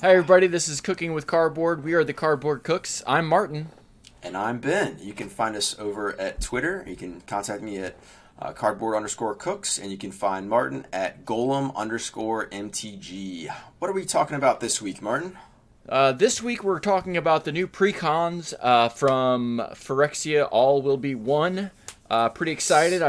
Hi, everybody. This is Cooking with Cardboard. We are the Cardboard Cooks. I'm Martin. And I'm Ben. You can find us over at Twitter. You can contact me at cardboard_cooks, and you can find Martin at golem_mtg. What are we talking about this week, Martin? This week we're talking about the new precons from Phyrexia. All will be one. Pretty excited.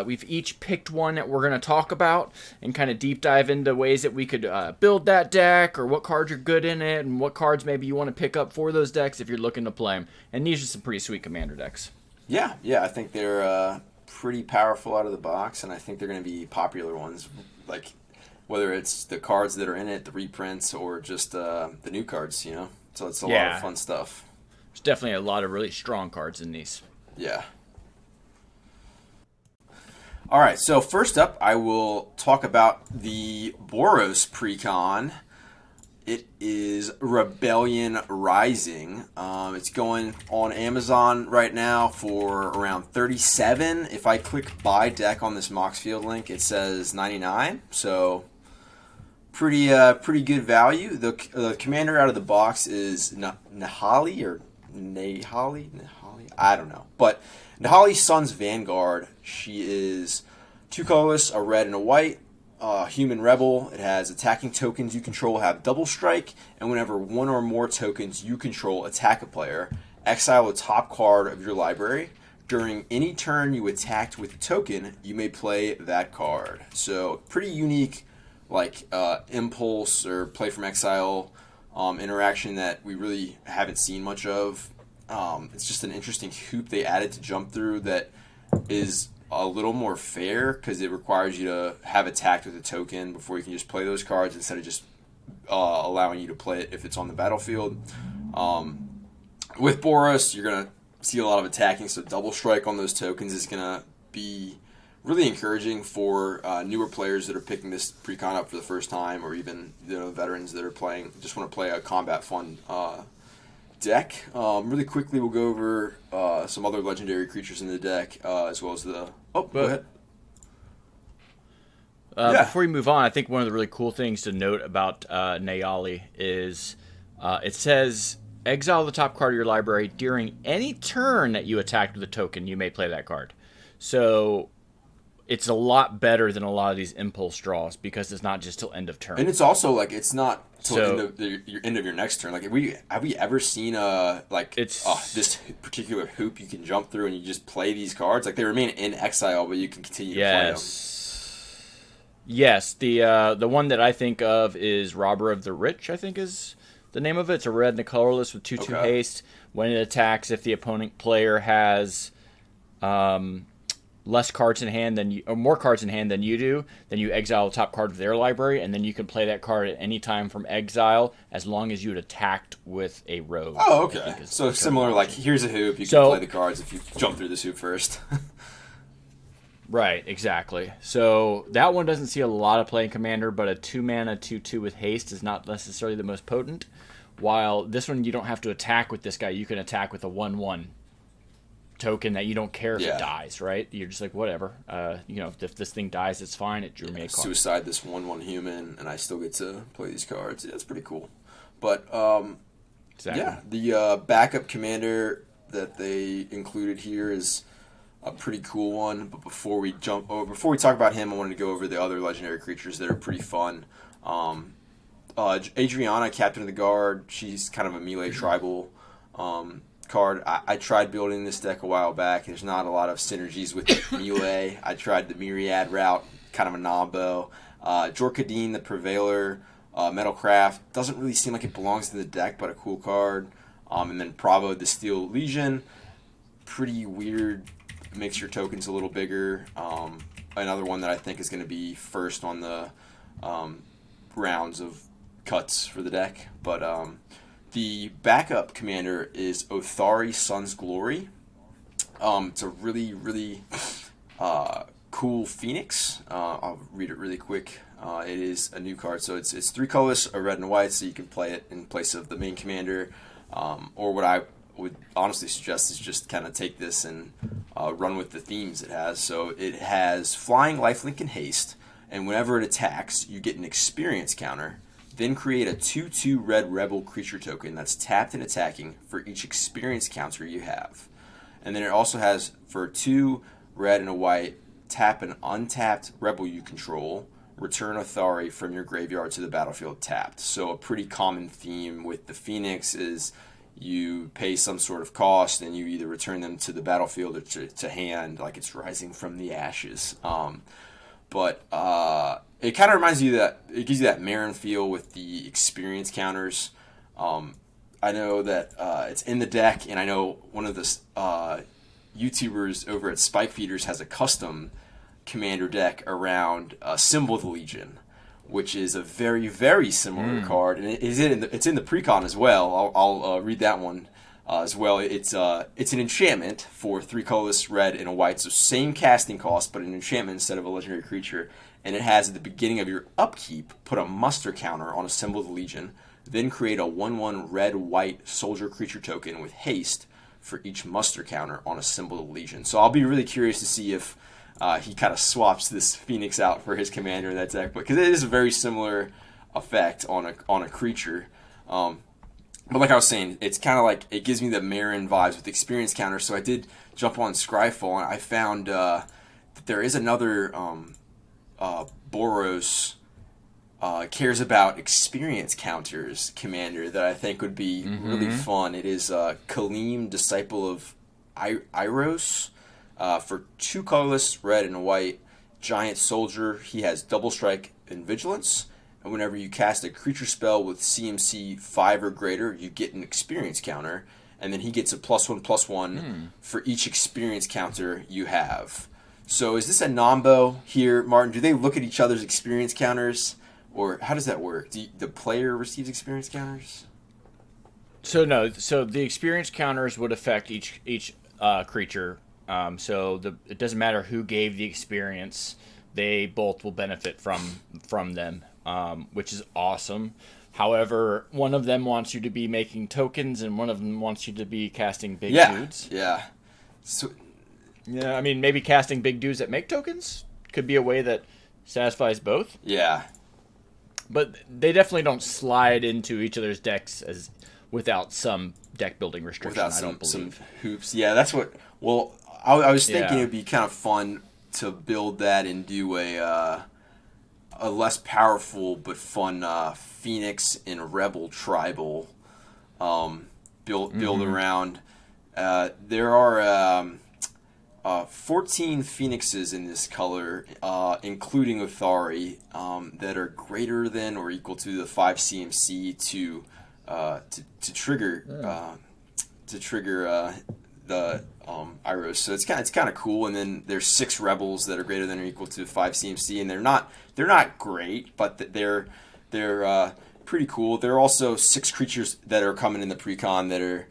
We've each picked one that we're going to talk about and kind of deep dive into ways that we could build that deck, or what cards are good in it, and what cards maybe you want to pick up for those decks if you're looking to play them. And these are some pretty sweet commander decks. Yeah, I think they're pretty powerful out of the box, and I think they're going to be popular ones. Like, whether it's the cards that are in it, the reprints, or just the new cards, So it's a lot of fun stuff. There's definitely a lot of really strong cards in these. Yeah. All right, so first up, I will talk about the Boros precon. It is Rebellion Rising. It's going on Amazon right now for around $37. If I click buy deck on this Moxfield link, it says $99. So pretty good value. The commander out of the box is Nahali or Nahali. I don't know, but Nahali Sun's Vanguard. She is 2 colorless, a red and a white. Human Rebel. It has attacking tokens you control have double strike, and whenever one or more tokens you control attack a player, exile a top card of your library. During any turn you attacked with a token, you may play that card. So pretty unique, impulse or play from exile interaction that we really haven't seen much of. It's just an interesting hoop they added to jump through that is a little more fair because it requires you to have attacked with a token before you can just play those cards instead of just allowing you to play it if it's on the battlefield. With Boros, you're going to see a lot of attacking, so double strike on those tokens is going to be really encouraging for newer players that are picking this precon up for the first time, or even veterans that are just want to play a combat fun deck. Really quickly, we'll go over some other legendary creatures in the deck, as well as the... Oh, go ahead. Before we move on, I think one of the really cool things to note about Nayali is it says, exile the top card of your library. During any turn that you attacked with a token, you may play that card. So it's a lot better than a lot of these impulse draws because it's not just till end of turn. And it's also it's not till end of your next turn. Have we ever seen this particular hoop you can jump through and you just play these cards? They remain in exile, but you can continue to play them. Yes, the one that I think of is Robber of the Rich, I think is the name of it. It's a red and a colorless with 2/2 haste. When it attacks, if the opponent player has less cards in hand or more cards in hand than you do, then you exile the top card of their library, and then you can play that card at any time from exile as long as you had attacked with a rogue. Oh, okay. So similar, here's a hoop, you can play the cards if you jump through this hoop first. Right, exactly. So that one doesn't see a lot of play in Commander, but a 2-mana 2/2 with haste is not necessarily the most potent. While this one, you don't have to attack with this guy. You can attack with a 1/1 token that you don't care if it dies, right? You're just like, whatever. If this thing dies, it's fine. It drew me a card. Suicide this 1/1 human, and I still get to play these cards. Yeah, that's pretty cool. But exactly. The backup commander that they included here is a pretty cool one. But before we talk about him, I wanted to go over the other legendary creatures that are pretty fun. Adriana, Captain of the Guard. She's kind of a melee tribal card. I tried building this deck a while back. There's not a lot of synergies with melee. I tried the Myriad route, kind of a nombo. Jorkadine, the Prevailer, Metalcraft, doesn't really seem like it belongs to the deck, but a cool card. And then Bravo, the Steel Legion, pretty weird, makes your tokens a little bigger. Another one that I think is going to be first on the rounds of cuts for the deck, but the backup commander is Othari Sun's Glory. It's a really, really cool Phoenix. I'll read it really quick. It is a new card, so it's 3 colors, a red and a white, so you can play it in place of the main commander. Or what I would honestly suggest is just kind of take this and run with the themes it has. So it has Flying, Lifelink, and Haste, and whenever it attacks, you get an experience counter. Then create a 2/2 red rebel creature token that's tapped and attacking for each experience counter you have. And then it also has, for 2 red and a white, tap an untapped rebel you control, return Athari from your graveyard to the battlefield tapped. So a pretty common theme with the Phoenix is you pay some sort of cost and you either return them to the battlefield or to hand, like it's rising from the ashes. But it kind of reminds you that it gives you that Marin feel with the experience counters. I know that it's in the deck, and I know one of the YouTubers over at Spike Feeders has a custom commander deck around Symbol of the Legion, which is a very, very similar card, and it's in the precon as well. I'll read that one as well. It's an enchantment for 3 colorless red and a white, so same casting cost, but an enchantment instead of a legendary creature. And it has at the beginning of your upkeep, put a muster counter on a Symbol of the Legion, then create a 1/1 red-white soldier creature token with haste for each muster counter on a Symbol of the Legion. So I'll be really curious to see if he kind of swaps this Phoenix out for his commander in that deck, because it is a very similar effect on a creature. But like I was saying, it's kind of like, it gives me the Marin vibes with experience counters. So I did jump on Scryfall, and I found that there is another Boros cares about experience counters commander that I think would be really fun. It is Kaleem, Disciple of Iros, for 2 colorless red and a white giant soldier. He has double strike and vigilance, and whenever you cast a creature spell with CMC 5 or greater, you get an experience counter, and then he gets a +1/+1 for each experience counter you have. So is this a Nombo here, Martin? Do they look at each other's experience counters, or how does that work? The player receives experience counters? So no. So the experience counters would affect each creature. So it doesn't matter who gave the experience; they both will benefit from them, which is awesome. However, one of them wants you to be making tokens, and one of them wants you to be casting big dudes. Yeah. So. Yeah, I mean, maybe casting big dudes that make tokens could be a way that satisfies both. Yeah. But they definitely don't slide into each other's decks without some deck building restriction, I don't believe. Some hoops. Yeah, that's what... Well, I was thinking it would be kind of fun to build that and do a less powerful but fun Phoenix and Rebel tribal build around. There are... 14 Phoenixes in this color, including Athari, that are greater than or equal to the 5 CMC to trigger the Iros. So it's kind of cool. And then there's 6 Rebels that are greater than or equal to 5 CMC, and they're not great, but they're pretty cool. There are also 6 creatures that are coming in the precon that are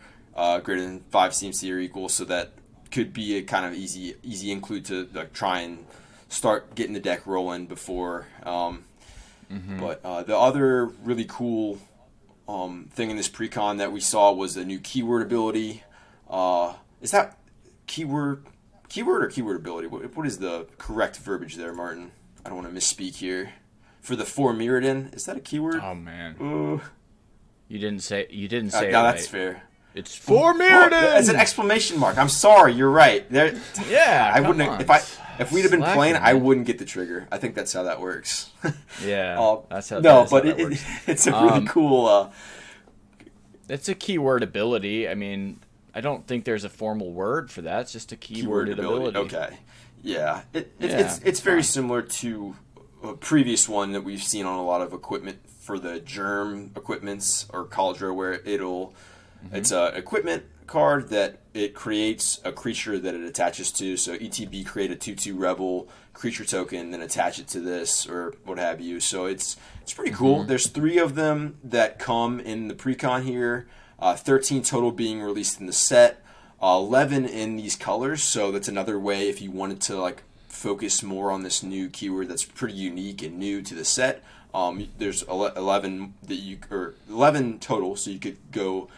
greater than 5 CMC or equal, so that could be a kind of easy include to like try and start getting the deck rolling before. But the other really cool thing in this precon that we saw was a new keyword ability. Is that keyword or keyword ability? What is the correct verbiage there, Martin? I don't want to misspeak here. For the 4 Mirrodin, is that a keyword? Oh man, you didn't say no, it that's right. fair. It's 4 Mirrodin. It's an exclamation mark. I'm sorry, you're right. There, yeah, I wouldn't if we'd have been playing, I wouldn't get the trigger. I think that's how that works. Yeah, that's how. No, that's but how that works. It's a really cool. It's a keyword ability. I mean, I don't think there's a formal word for that. It's just a keyword ability. Okay, yeah, it's very similar to a previous one that we've seen on a lot of equipment for the Germ equipments or Cauldron, where it'll. It's an equipment card that it creates a creature that it attaches to. So ETB create a 2/2 Rebel creature token, then attach it to this or what have you. So it's pretty cool. There's 3 of them that come in the precon here. 13 total being released in the set. 11 in these colors. So that's another way if you wanted to like focus more on this new keyword that's pretty unique and new to the set. There's 11 or 11 total, so you could go.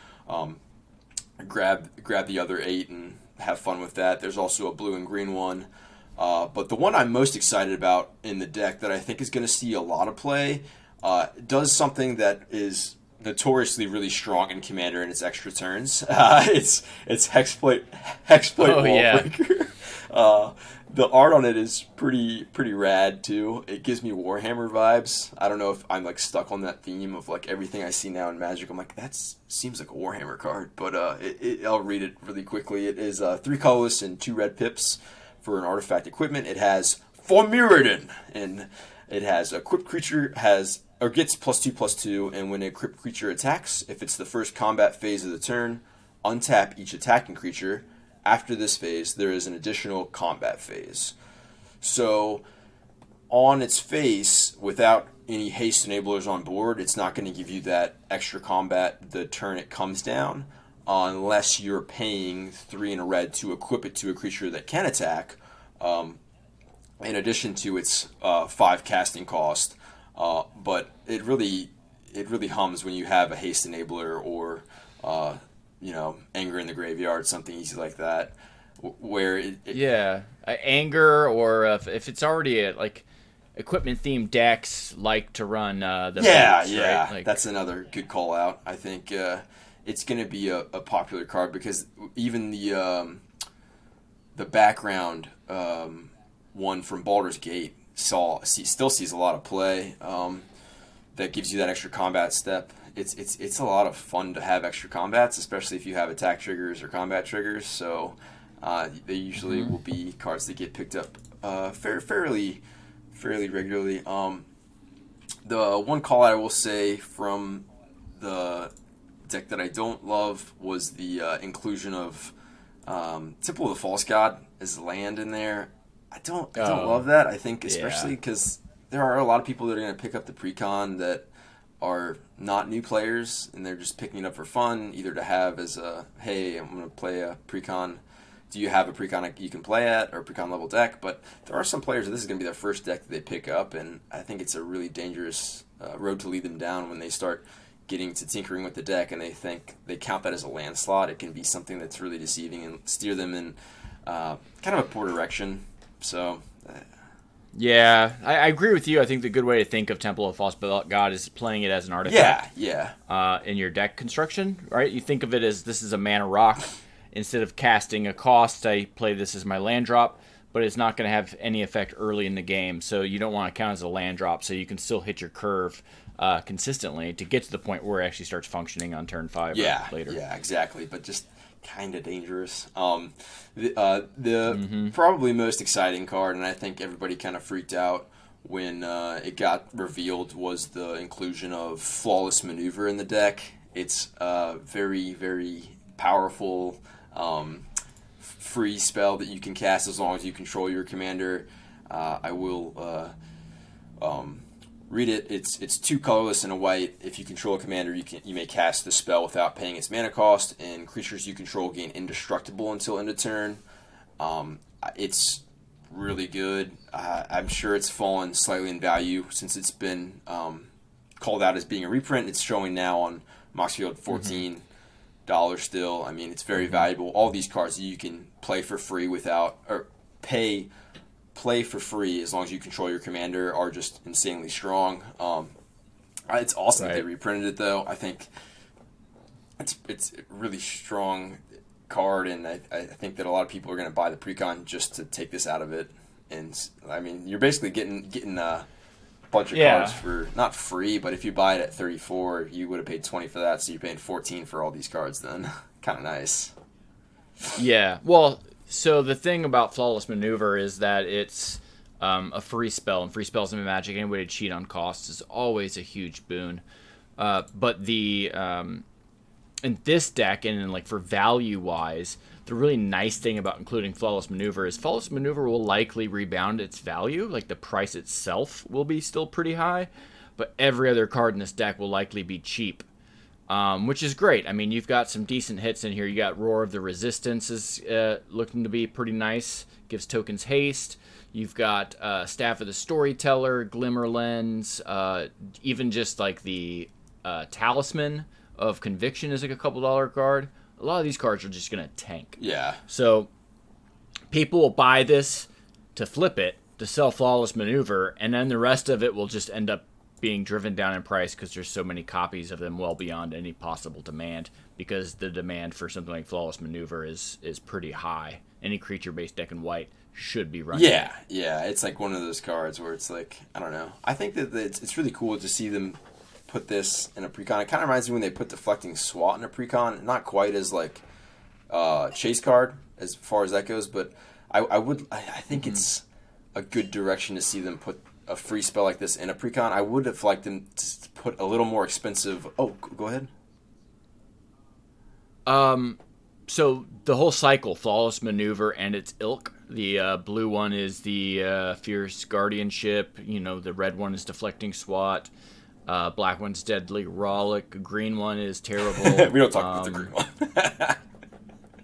Grab the other 8 and have fun with that. There's also a blue and green one. But the one I'm most excited about in the deck that I think is going to see a lot of play Does something that is notoriously really strong in Commander in its extra turns. It's Hexblade Oh yeah. Wallbreaker. The art on it is pretty rad too. It gives me Warhammer vibes. I don't know if I'm like stuck on that theme of like everything I see now in Magic. I'm like seems like a Warhammer card, but I'll read it really quickly. It is 3 colorless and 2 red pips for an artifact equipment. It has Formiradan, and it has equipped creature has or gets +2/+2, and when an equipped creature attacks, if it's the first combat phase of the turn, untap each attacking creature. After this phase, there is an additional combat phase. So, on its face, without any haste enablers on board, it's not going to give you that extra combat the turn it comes down, unless you're paying 3 in a red to equip it to a creature that can attack, in addition to its 5 casting cost. But it really hums when you have a haste enabler or anger in the graveyard, something easy like that, where anger, or if it's already a like equipment themed decks like to run the boats, right? Like, that's another good call out. I think it's going to be a popular card because even the background one from Baldur's Gate still sees a lot of play. That gives you that extra combat step. It's a lot of fun to have extra combats, especially if you have attack triggers or combat triggers. So they usually will be cards that get picked up fairly regularly. The one call out I will say from the deck that I don't love was the inclusion of Temple of the False God as land in there. I don't love that. I think especially because there are a lot of people that are going to pick up the precon that are not new players, and they're just picking it up for fun, either to have as a, hey, I'm going to play a precon. Do you have a precon you can play at, or a precon level deck? But there are some players that this is going to be their first deck that they pick up, and I think it's a really dangerous road to lead them down when they start getting to tinkering with the deck and they count that as a land slot. It can be something that's really deceiving and steer them in kind of a poor direction. So... yeah, I agree with you. I think the good way to think of Temple of False God is playing it as an artifact. In your deck construction, right? You think of it as this is a mana rock. Instead of casting a cost, I play this as my land drop, but it's not going to have any effect early in the game. So you don't want to count as a land drop, so you can still hit your curve consistently to get to the point where it actually starts functioning on turn 5 or later. Yeah, exactly. But just kind of dangerous. The probably most exciting card, and I think everybody kind of freaked out when it got revealed, was the inclusion of Flawless Maneuver in the deck. It's a very, very powerful free spell that you can cast as long as you control your commander. I will read it. It's 2 colorless and a white. If you control a commander, you may cast the spell without paying its mana cost, and creatures you control gain indestructible until end of turn. It's really good. I'm sure it's fallen slightly in value since it's been called out as being a reprint. It's showing now on Moxfield $14 still. I mean, it's very valuable. All these cards you can play for free play for free as long as you control your commander are just insanely strong. It's awesome that they reprinted it, though. I think it's a really strong card, and I think that a lot of people are going to buy the precon just to take this out of it. And I mean, you're basically getting a bunch of cards for not free, but if you buy it at 34, you would have paid 20 for that, so you're paying 14 for all these cards. Then kind of nice. Yeah. Well, so the thing about Flawless Maneuver is that it's a free spell, and free spells in Magic, any way to cheat on costs is always a huge boon. But the in this deck, and in, like, for value wise, the really nice thing about including Flawless Maneuver is Flawless Maneuver will likely rebound its value. Like, the price itself will be still pretty high, but every other card in this deck will likely be cheap. Which is great. I mean, you've got some decent hits in here. You got Roar of the Resistance is looking to be pretty nice. Gives tokens haste. You've got Staff of the Storyteller, Glimmer Lens, even just like the Talisman of Conviction is like a couple $1 card. A lot of these cards are just going to tank. Yeah. So people will buy this to flip it, to sell Flawless Maneuver, and then the rest of it will just end up being driven down in price because there's so many copies of them, well beyond any possible demand, because the demand for something like Flawless Maneuver is pretty high. Any creature-based deck in white should be running. Yeah, it's like one of those cards where it's like, I don't know. I think that it's really cool to see them put this in a precon. It kind of reminds me when they put Deflecting Swat in a precon. Not quite as like chase card as far as that goes, but I think it's a good direction to see them put a free spell like this in a precon. I would have liked them to put a little more expensive. Oh, go ahead. So the whole cycle, Flawless Maneuver and its ilk. The blue one is the Fierce Guardianship. The red one is Deflecting Swat. Black one's Deadly Rollick. Green one is Terrible. We don't talk about the green one.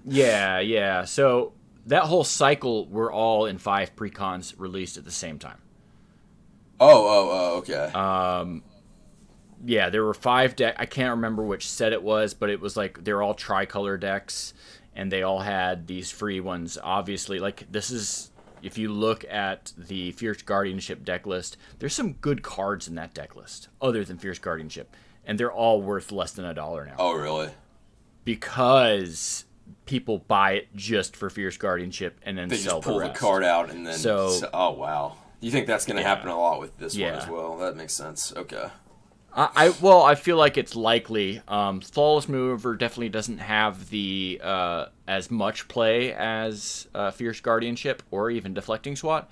Yeah. So that whole cycle were all in 5 precons released at the same time. Oh, okay. Yeah, there were 5 decks. I can't remember which set it was, but it was like they're all tricolor decks, and they all had these free ones. Obviously, like this is, if you look at the Fierce Guardianship deck list, there's some good cards in that deck list other than Fierce Guardianship, and they're all worth less than $1 now. Oh, really? Because people buy it just for Fierce Guardianship and then they sell just pull the rest. The card out and then. So, oh wow. You think that's going to happen a lot with this one Yeah. as well? That makes sense. Okay. I feel like it's likely. Flawless Maneuver definitely doesn't have the as much play as Fierce Guardianship or even Deflecting Swat,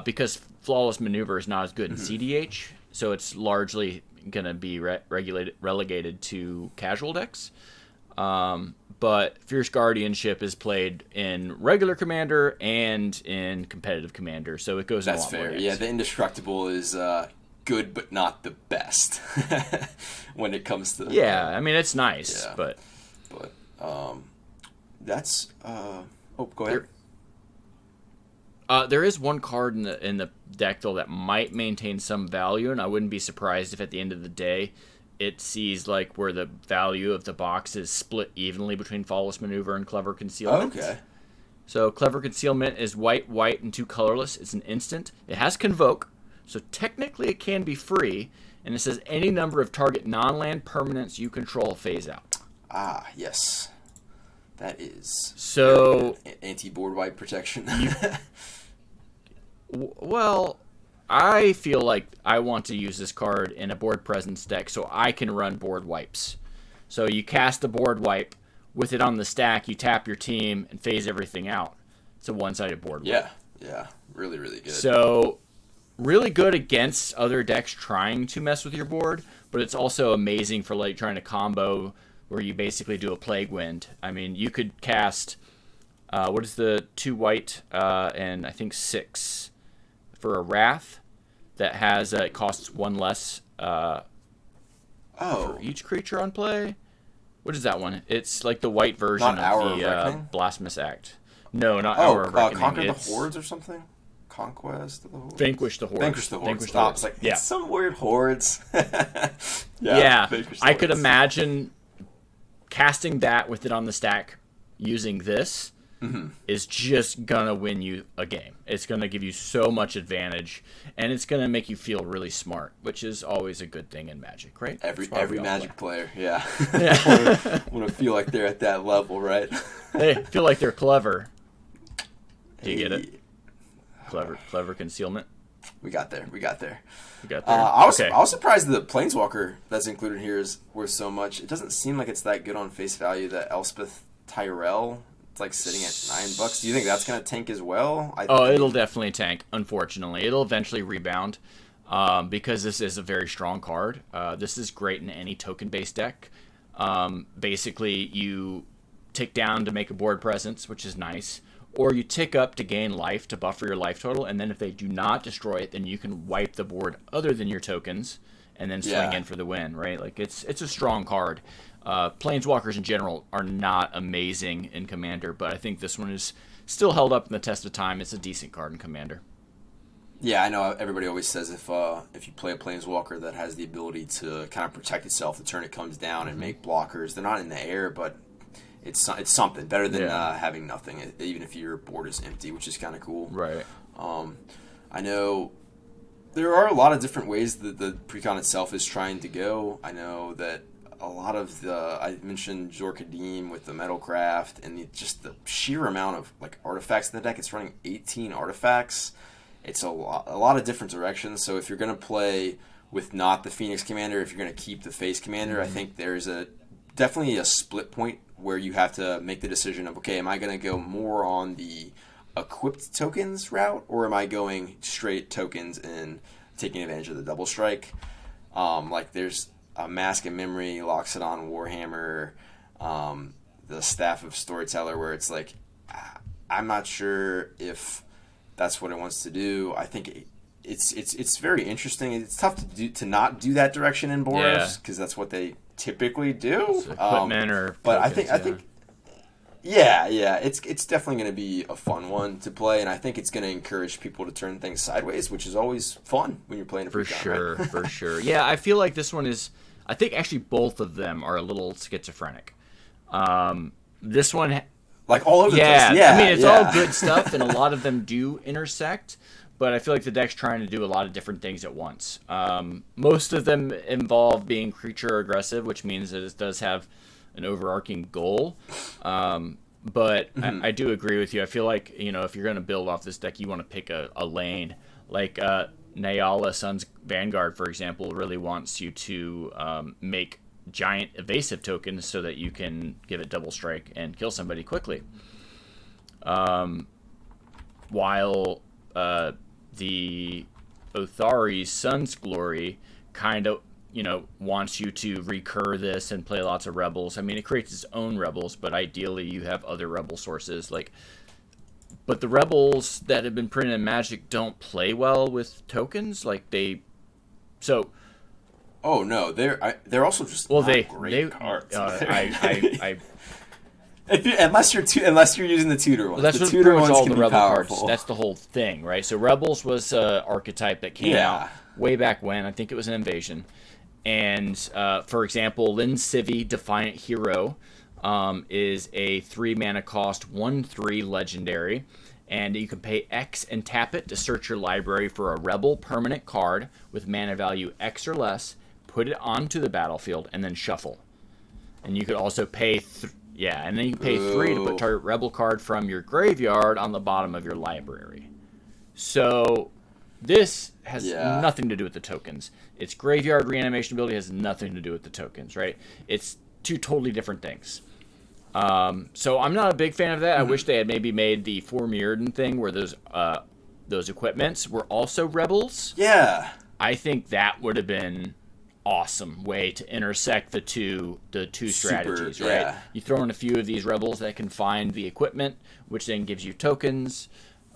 because Flawless Maneuver is not as good in CDH, so it's largely going to be relegated to casual decks. But Fierce Guardianship is played in regular Commander and in competitive Commander, so it goes in a lot more fair. decks. Yeah, the Indestructible is good, but not the best when it comes to. Yeah, I mean it's nice, yeah. but that's. Go ahead. There is one card in the deck though that might maintain some value, and I wouldn't be surprised if at the end of the day it sees like where the value of the box is split evenly between Flawless Maneuver and Clever Concealment. Okay. So Clever Concealment is white, and 2 colorless. It's an instant. It has Convoke, so technically it can be free, and it says any number of target non-land permanents you control phase out. Ah, yes. That is so anti-board wipe protection. Well, I feel like I want to use this card in a board presence deck so I can run board wipes. So you cast the board wipe, with it on the stack, you tap your team and phase everything out. It's a one-sided board wipe. Yeah. Really, really good. So, really good against other decks trying to mess with your board, but it's also amazing for like trying to combo where you basically do a Plague Wind. I mean, you could cast, what is the 2 white and I think 6 for a Wrath that has, it costs 1 less for each creature on play. What is that one? It's like the white version of the Blasphemous Act. No, not Hour of Reckoning. Conquer the Hordes or something? Conquest of the Hordes? Vanquish the Hordes. Vanquish the Hordes. I was like, it's some weird hordes. Yeah. I could imagine casting that with it on the stack using this is just going to win you a game. It's going to give you so much advantage, and it's going to make you feel really smart, which is always a good thing in Magic, right? Every Magic player, yeah. Yeah. want to feel like they're at that level, right? They feel like they're clever. Do you get it? Clever Concealment. We got there. You got there? I was surprised the Planeswalker that's included here is worth so much. It doesn't seem like it's that good on face value. That Elspeth Tyrell, it's like sitting at $9. Do you think that's going to tank as well? It'll definitely tank. Unfortunately, it'll eventually rebound because this is a very strong card. This is great in any token-based deck. Basically, you tick down to make a board presence, which is nice. Or you tick up to gain life to buffer your life total, and then if they do not destroy it, then you can wipe the board other than your tokens, and then swing in for the win, right? Like it's a strong card. Planeswalkers in general are not amazing in Commander, but I think this one is still held up in the test of time. It's a decent card in Commander. Yeah, I know everybody always says if you play a Planeswalker that has the ability to kind of protect itself the turn it comes down and make blockers, they're not in the air, but it's something better than having nothing, even if your board is empty, which is kind of cool. Right. I know there are a lot of different ways that the precon itself is trying to go. I know that a lot of I mentioned Zorkadim with the Metalcraft and just the sheer amount of like artifacts in the deck. It's running 18 artifacts. It's a lot of different directions. So if you're going to play with not the Phoenix Commander, if you're going to keep the Face Commander, I think there's definitely a split point where you have to make the decision of, okay, am I going to go more on the equipped tokens route, or am I going straight tokens and taking advantage of the double strike? Like there's a Mask of Memory, Loxodon Warhammer, the Staff of Storyteller, where it's like, I'm not sure if that's what it wants to do. I think it's very interesting. It's tough to not do that direction in Boros because that's what they typically do. Equipment or but tokens, I think it's definitely going to be a fun one to play, and I think it's going to encourage people to turn things sideways, which is always fun when you're playing a for precon, sure, right? for sure. Yeah, I feel like this one is. I think actually both of them are a little schizophrenic. This one, like all over the place. Yeah, I mean it's all good stuff, and a lot of them do intersect. But I feel like the deck's trying to do a lot of different things at once. Most of them involve being creature aggressive, which means that it does have an overarching goal. But I do agree with you. I feel like, if you're going to build off this deck, you want to pick a lane. Like Nayala Sun's Vanguard, for example, really wants you to make giant evasive tokens so that you can give it double strike and kill somebody quickly. While the Othari's Sun's Glory kind of, wants you to recur this and play lots of rebels. I mean, it creates its own rebels, but ideally you have other rebel sources. But the rebels that have been printed in Magic don't play well with tokens. Oh no, they're also just great cards. Unless you're using the tutor ones. Well, that's the what tutor pretty much ones all can the be rebel powerful. cards. That's the whole thing, right? So Rebels was an archetype that came out way back when. I think it was an invasion. And for example, Lin Civi, Defiant Hero, is a 3-mana cost 1/3 legendary, and you can pay X and tap it to search your library for a rebel permanent card with mana value X or less, put it onto the battlefield, and then shuffle. And you could also pay. And then you can pay 3 to put target rebel card from your graveyard on the bottom of your library. So this has nothing to do with the tokens. Its graveyard reanimation ability has nothing to do with the tokens, right? It's two totally different things. So I'm not a big fan of that. I wish they had maybe made the 4 Mirrodin thing where those equipments were also rebels. Yeah. I think that would have been awesome way to intersect the two strategies, right? You throw in a few of these rebels that can find the equipment, which then gives you tokens.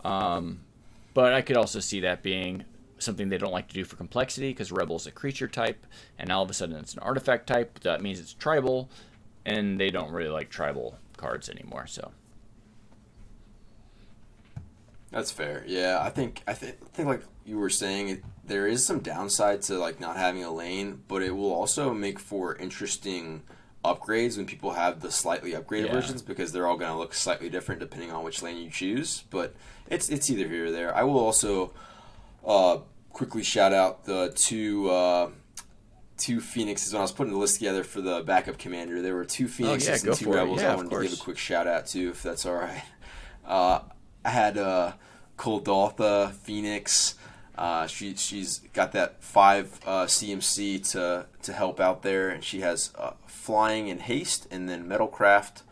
But I could also see that being something they don't like to do for complexity, because rebel is a creature type, and all of a sudden it's an artifact type. That means it's tribal, and they don't really like tribal cards anymore. So that's fair. Yeah, I think like you were saying, there is some downside to like not having a lane, but it will also make for interesting upgrades when people have the slightly upgraded versions, because they're all going to look slightly different depending on which lane you choose. But it's either here or there. I will also quickly shout out the two Phoenixes. When I was putting the list together for the backup commander, there were 2 Phoenixes and 2 Rebels I wanted to give a quick shout out to, if that's all right. I had Kuldotha Phoenix. She's got that 5 CMC to help out there, and she has flying and haste, and then Metalcraft.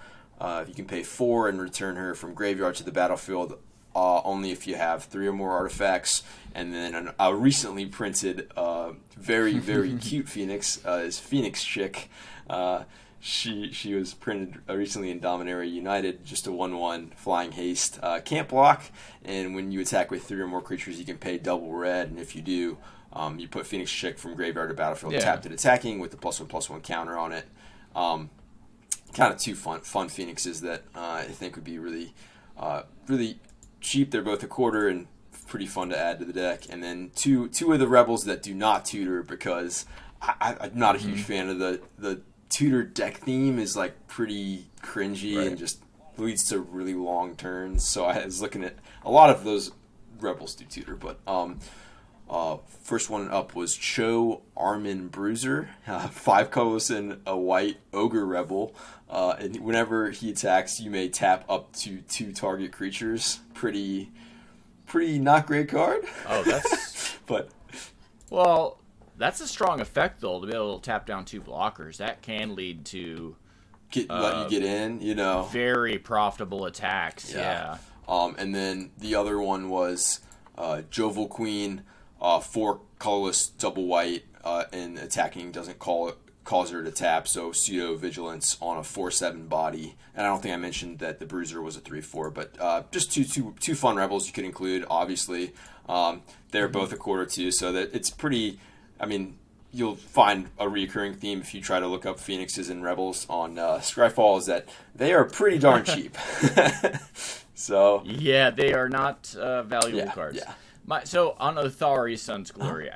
You can pay 4 and return her from graveyard to the battlefield only if you have 3 or more artifacts. And then a recently printed, very very cute Phoenix is Phoenix Chick. She was printed recently in Dominaria United, just a 1/1 flying haste. Can't block, and when you attack with 3 or more creatures, you can pay double red, and if you do, you put Phoenix Chick from graveyard to battlefield, tapped and attacking with the +1/+1 counter on it. Kind of 2 fun Phoenixes that I think would be really cheap. They're both a quarter and pretty fun to add to the deck. And then two of the Rebels that do not tutor, because I'm not a huge fan of the tutor deck theme. Is like pretty cringy and just leads to really long turns. So I was looking at a lot of those Rebels do tutor, but First one up was Cho Armin Bruiser, 5 colorless and a white ogre rebel. And whenever he attacks, you may tap up to 2 target creatures. Pretty not great card. Oh, that's but well, that's a strong effect though to be able to tap down 2 blockers. That can lead to let you get in, very profitable attacks. Yeah. And then the other one was Jovial Queen, 4 colorless, double white, and attacking doesn't cause her to tap, so pseudo vigilance on a 4/7 body. And I don't think I mentioned that the Bruiser was a 3/4, but just two fun rebels you could include. Obviously, they're both a quarter 2, so that it's pretty. I mean, you'll find a recurring theme if you try to look up Phoenixes and Rebels on Scryfall is that they are pretty darn cheap. So yeah, they are not valuable cards. Yeah. So on Othari Sun's Glory,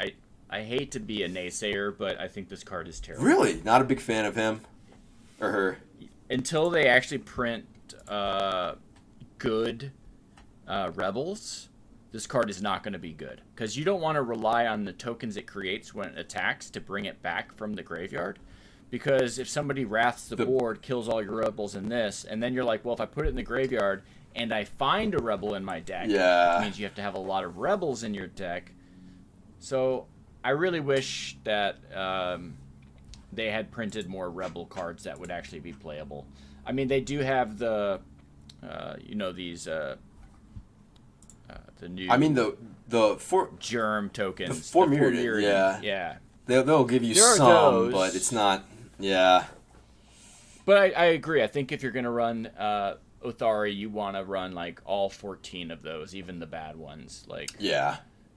I hate to be a naysayer, but I think this card is terrible. Really? Not a big fan of him or her? Until they actually print good Rebels, this card is not going to be good. Because you don't want to rely on the tokens it creates when it attacks to bring it back from the graveyard. Because if somebody wraths the board, kills all your Rebels in this, and then you're like, well, if I put it in the graveyard and I find a Rebel in my deck, it means you have to have a lot of Rebels in your deck. So I really wish that they had printed more Rebel cards that would actually be playable. I mean, they do have the, these, the new. I mean the four germ tokens. The 4 Myriad, yeah. They'll give you there some, but it's not. Yeah. But I agree. I think if you're gonna run Othari, you want to run like all 14 of those, even the bad ones.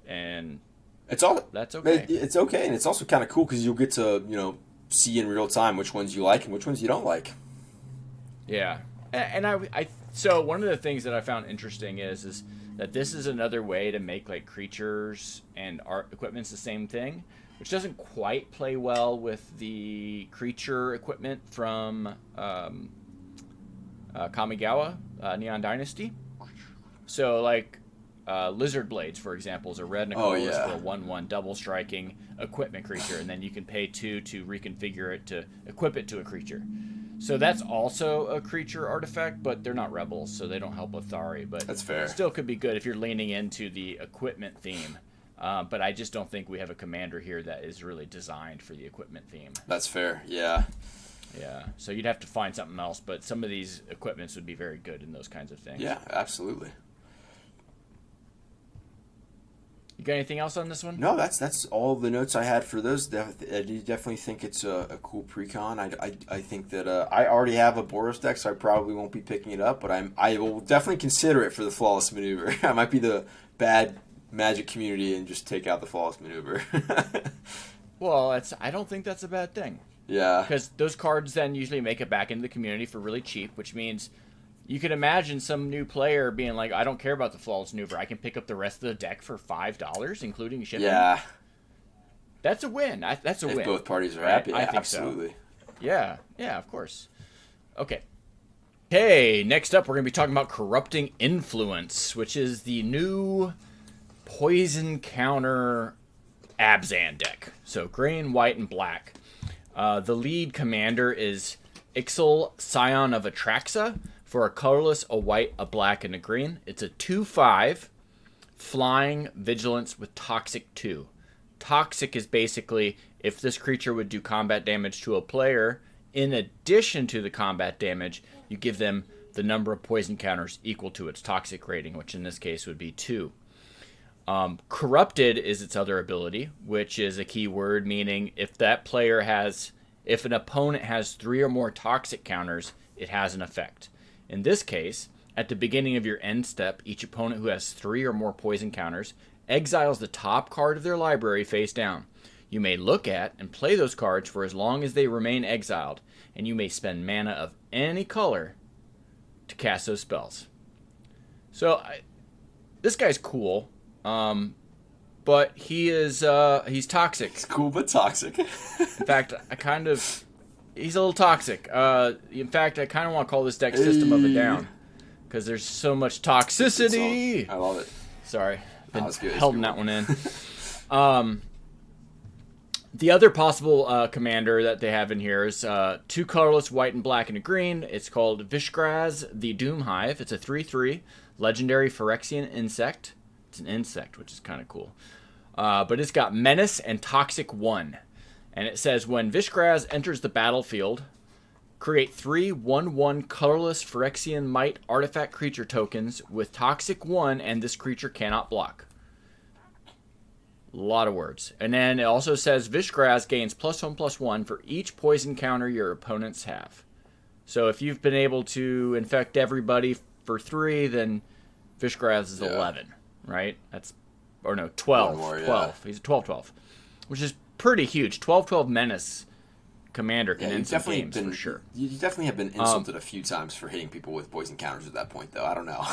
And it's all that's okay. It's okay, and it's also kind of cool because you'll get to see in real time which ones you like and which ones you don't like. Yeah, and so one of the things that I found interesting is that this is another way to make like creatures and art equipment's the same thing, which doesn't quite play well with the creature equipment from Kamigawa Neon Dynasty. So like Lizard Blades, for example, is a red and a colorless for a 1/1 double striking equipment creature, and then you can pay 2 to reconfigure it to equip it to a creature. So that's also a creature artifact, but they're not rebels, so they don't help Othari. But that's fair. It still could be good if you're leaning into the equipment theme. But I just don't think we have a commander here that is really designed for the equipment theme. That's fair, yeah. Yeah, so you'd have to find something else, but some of these equipments would be very good in those kinds of things. Yeah, absolutely. You got anything else on this one? No, that's all the notes I had for those. I definitely think it's a cool precon. I think that I already have a Boros deck, so I probably won't be picking it up, but I will definitely consider it for the Flawless Maneuver. I might be the bad Magic community and just take out the Flawless Maneuver. Well, I don't think that's a bad thing. Yeah. Because those cards then usually make it back into the community for really cheap, which means you could imagine some new player being like, I don't care about the Flawless Maneuver. I can pick up the rest of the deck for $5, including shipping. Yeah. That's a win. That's a win. If both parties are happy, I think absolutely. So. Yeah, of course. Okay. Hey, next up we're going to be talking about Corrupting Influence, which is the new poison counter Abzan deck. So green, white, and black. The lead commander is Ixal, Scion of Atraxa, for a colorless, a white, a black, and a green. It's a 2/5 flying vigilance with Toxic 2. Toxic is basically if this creature would do combat damage to a player, in addition to the combat damage, you give them the number of poison counters equal to its toxic rating, which in this case would be 2. Corrupted is its other ability, which is a key word, meaning if an opponent has 3 or more toxic counters, it has an effect. In this case, at the beginning of your end step, each opponent who has 3 or more poison counters exiles the top card of their library face down. You may look at and play those cards for as long as they remain exiled, and you may spend mana of any color to cast those spells. So, this guy's cool. But he's toxic. It's cool but toxic. In fact, he's a little toxic. In fact, I kind of want to call this deck System of a Down because there's so much toxicity. I love it. Sorry, been That was good. holding that one in. The other possible commander that they have in here is 2 colorless, white and black and a green. It's called Vishgraz the Doom Hive. It's a 3/3 legendary Phyrexian insect. It's an insect, which is kind of cool. But it's got Menace and Toxic 1. And it says, when Vishgraz enters the battlefield, create 3 1/1 colorless Phyrexian Might artifact creature tokens with Toxic 1, and this creature cannot block. A lot of words. And then it also says Vishgraz gains +1/+1 for each poison counter your opponents have. So if you've been able to infect everybody for 3, then Vishgraz is 11, right? That's, or no, 12. More, 12. He's a 12/12, which is pretty huge. 12/12 menace commander can end some games for sure. You definitely have been insulted a few times for hitting people with poison counters at that point, though. I don't know.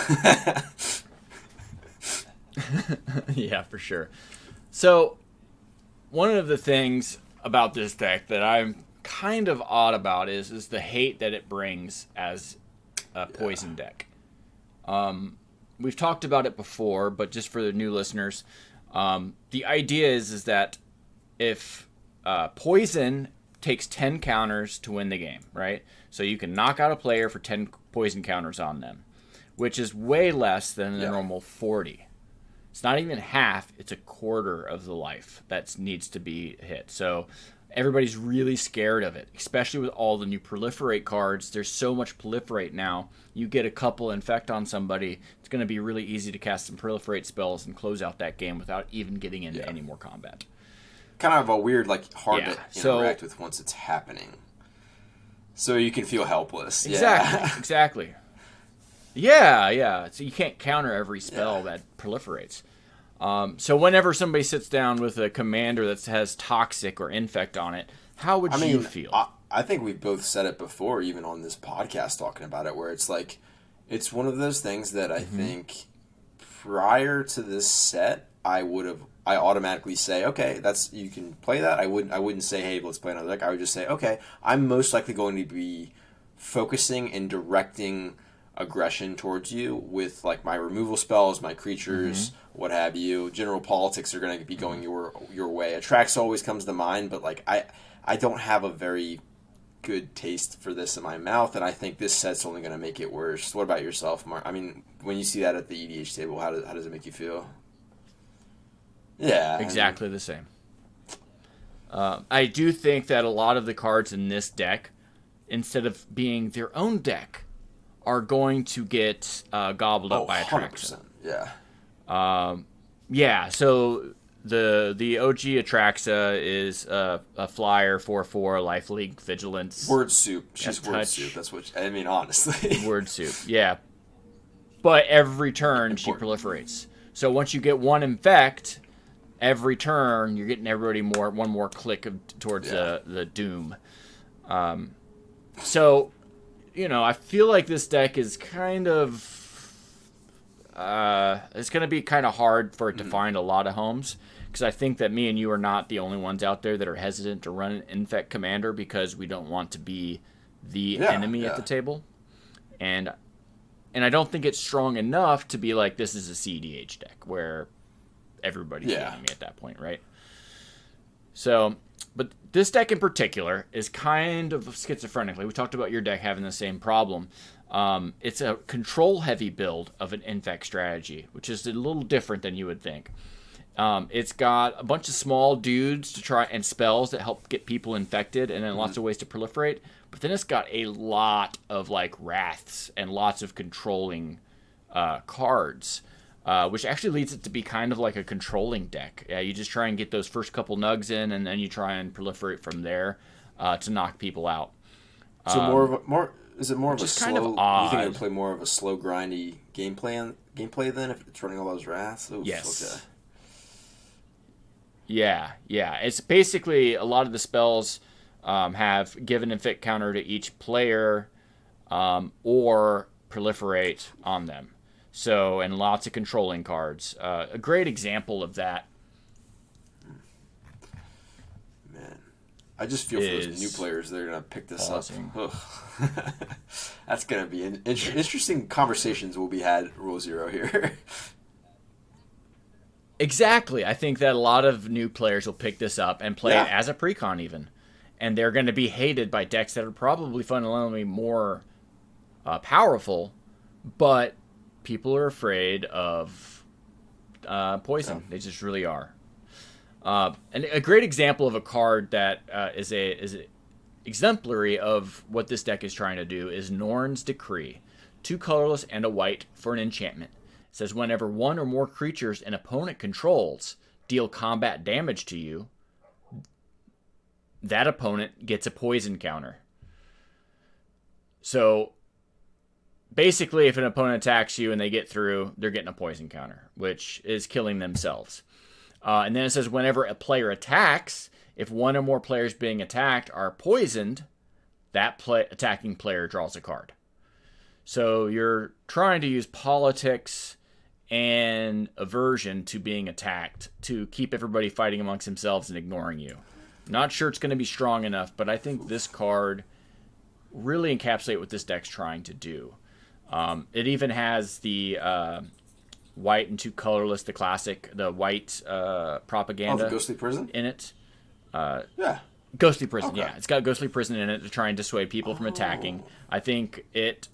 Yeah, for sure. So, one of the things about this deck that I'm kind of odd about is the hate that it brings as a poison deck. We've talked about it before, but just for the new listeners, the idea is that if poison takes 10 counters to win the game, right? So you can knock out a player for 10 poison counters on them, which is way less than the normal 40. It's not even half, it's a quarter of the life that needs to be hit. So everybody's really scared of it, especially with all the new proliferate cards. There's so much proliferate now. You get a couple infect on somebody, it's going to be really easy to cast some proliferate spells and close out that game without even getting into any more combat. Kind of a weird, hard to interact with once it's happening. So you can feel helpless. Exactly. Yeah. So you can't counter every spell that proliferates. So whenever somebody sits down with a commander that has toxic or infect on it, how would you feel? I think we've both said it before, even on this podcast, talking about it, where it's it's one of those things that I think prior to this set, I automatically say, okay, you can play that. I wouldn't say, hey, let's play another deck. I would just say, okay, I'm most likely going to be focusing and directing aggression towards you with my removal spells, my creatures, what have you. General politics are going to be going your way. Atraxa always comes to mind, but I don't have a very good taste for this in my mouth, and I think this set's only going to make it worse. What about yourself, Mark? I mean, when you see that at the EDH table, how does it make you feel? Yeah, exactly the same. I do think that a lot of the cards in this deck, instead of being their own deck, are going to get gobbled up by Atraxa. 100%, yeah. So the OG Atraxa is a flyer 4/4 life league vigilance. Word soup. She's word soup. That's what I mean. Honestly, word soup. Yeah. But every turn she proliferates. So once you get one infect, every turn you're getting everybody one more click towards the doom. So. I feel like this deck is kind of... it's going to be kind of hard for it to find a lot of homes, because I think that me and you are not the only ones out there that are hesitant to run an Infect Commander because we don't want to be the enemy at the table. And I don't think it's strong enough to be like, this is a CDH deck, where everybody's the enemy at that point, right? So... But this deck in particular is kind of schizophrenic. We talked about your deck having the same problem. It's a control-heavy build of an infect strategy, which is a little different than you would think. It's got a bunch of small dudes to try and spells that help get people infected, and then lots of ways to proliferate. But then it's got a lot of wraths and lots of controlling cards. Which actually leads it to be kind of like a controlling deck. You just try and get those first couple nugs in, and then you try and proliferate from there to knock people out. So is it more of a slow? Kind of odd. You think it would play more of a slow, grindy gameplay then if it's running all those wraths? Oof, yes. Okay. Yeah. It's basically a lot of the spells have give an infect counter to each player, or proliferate on them. So, and lots of controlling cards. A great example of that. Man, I just feel for those new players that are going to pick this up. That's going to be interesting conversations will be had, Rule Zero here. Exactly. I think that a lot of new players will pick this up and play it Yeah. as a precon even. And they're going to be hated by decks that are probably fundamentally more powerful, but people are afraid of poison. Yeah. They just really are. And a great example of a card that is exemplary of what this deck is trying to do is Norn's Decree. 2 colorless and a white for an enchantment. It says whenever one or more creatures an opponent controls deal combat damage to you, that opponent gets a poison counter. So basically, if an opponent attacks you and they get through, they're getting a poison counter, which is killing themselves. And then it says whenever a player attacks, if one or more players being attacked are poisoned, that attacking player draws a card. So you're trying to use politics and aversion to being attacked to keep everybody fighting amongst themselves and ignoring you. Not sure it's going to be strong enough, but I think this card really encapsulates what this deck's trying to do. It even has the white and 2 colorless, the classic, the white propaganda the Ghostly Prison? in it. Yeah. Ghostly Prison, Okay. yeah. It's got Ghostly Prison in it to try and dissuade people from attacking. I think it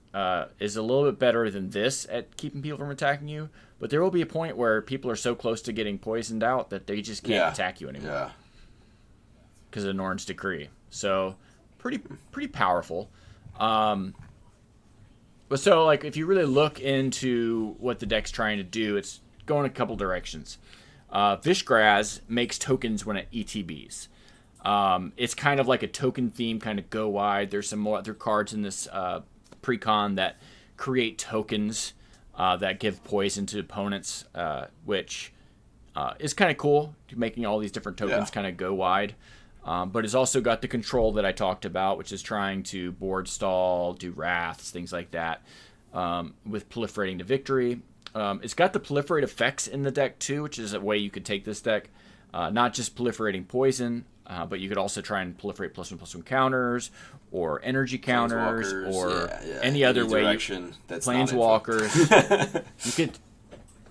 is a little bit better than this at keeping people from attacking you, but there will be a point where people are so close to getting poisoned out that they just can't attack you anymore. Yeah. Because of Norn's Decree. So, pretty powerful. But so, like, if you really look into what the deck's trying to do, it's going a couple directions. Vishgraz makes tokens when it ETBs. It's kind of like a token theme, kind of go wide. There's some more other cards in this precon that create tokens that give poison to opponents, which is kind of cool, making all these different tokens kind of go wide. But it's also got the control that I talked about, which is trying to board stall, do wraths, things like that, with proliferating to victory. It's got the proliferate effects in the deck too, which is a way you could take this deck. Not just proliferating poison, but you could also try and proliferate +1/+1 counters, or energy counters, or any other way. Planeswalkers. You could.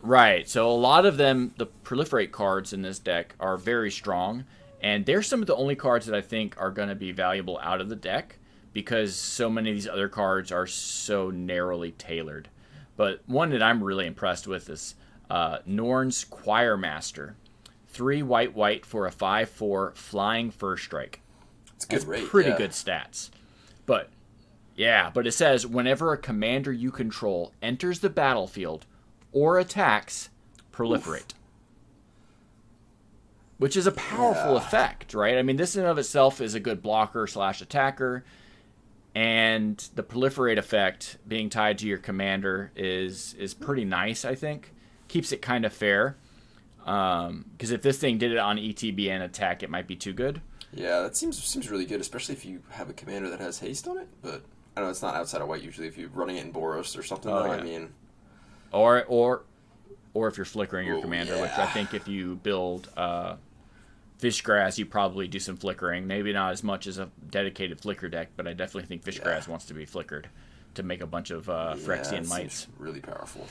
Right. So a lot of them, the proliferate cards in this deck are very strong. And they're some of the only cards that I think are going to be valuable out of the deck because so many of these other cards are so narrowly tailored. But one that I'm really impressed with is Norn's Choirmaster. 3 white for a 5/4 flying first strike. It's good rate. Pretty good stats. But it says whenever a commander you control enters the battlefield or attacks, proliferate. Which is a powerful effect, right? I mean, this in and of itself is a good blocker/attacker, and the proliferate effect being tied to your commander is pretty nice, I think. Keeps it kind of fair, because if this thing did it on ETB and attack, it might be too good. Yeah, that seems really good, especially if you have a commander that has haste on it, but I know it's not outside of white usually if you're running it in Boros or something, though, I mean... Or if you're flickering your commander, which I think if you build... Fishgrass, you probably do some flickering. Maybe not as much as a dedicated flicker deck, but I definitely think Fishgrass wants to be flickered to make a bunch of Phyrexian mites. Really powerful.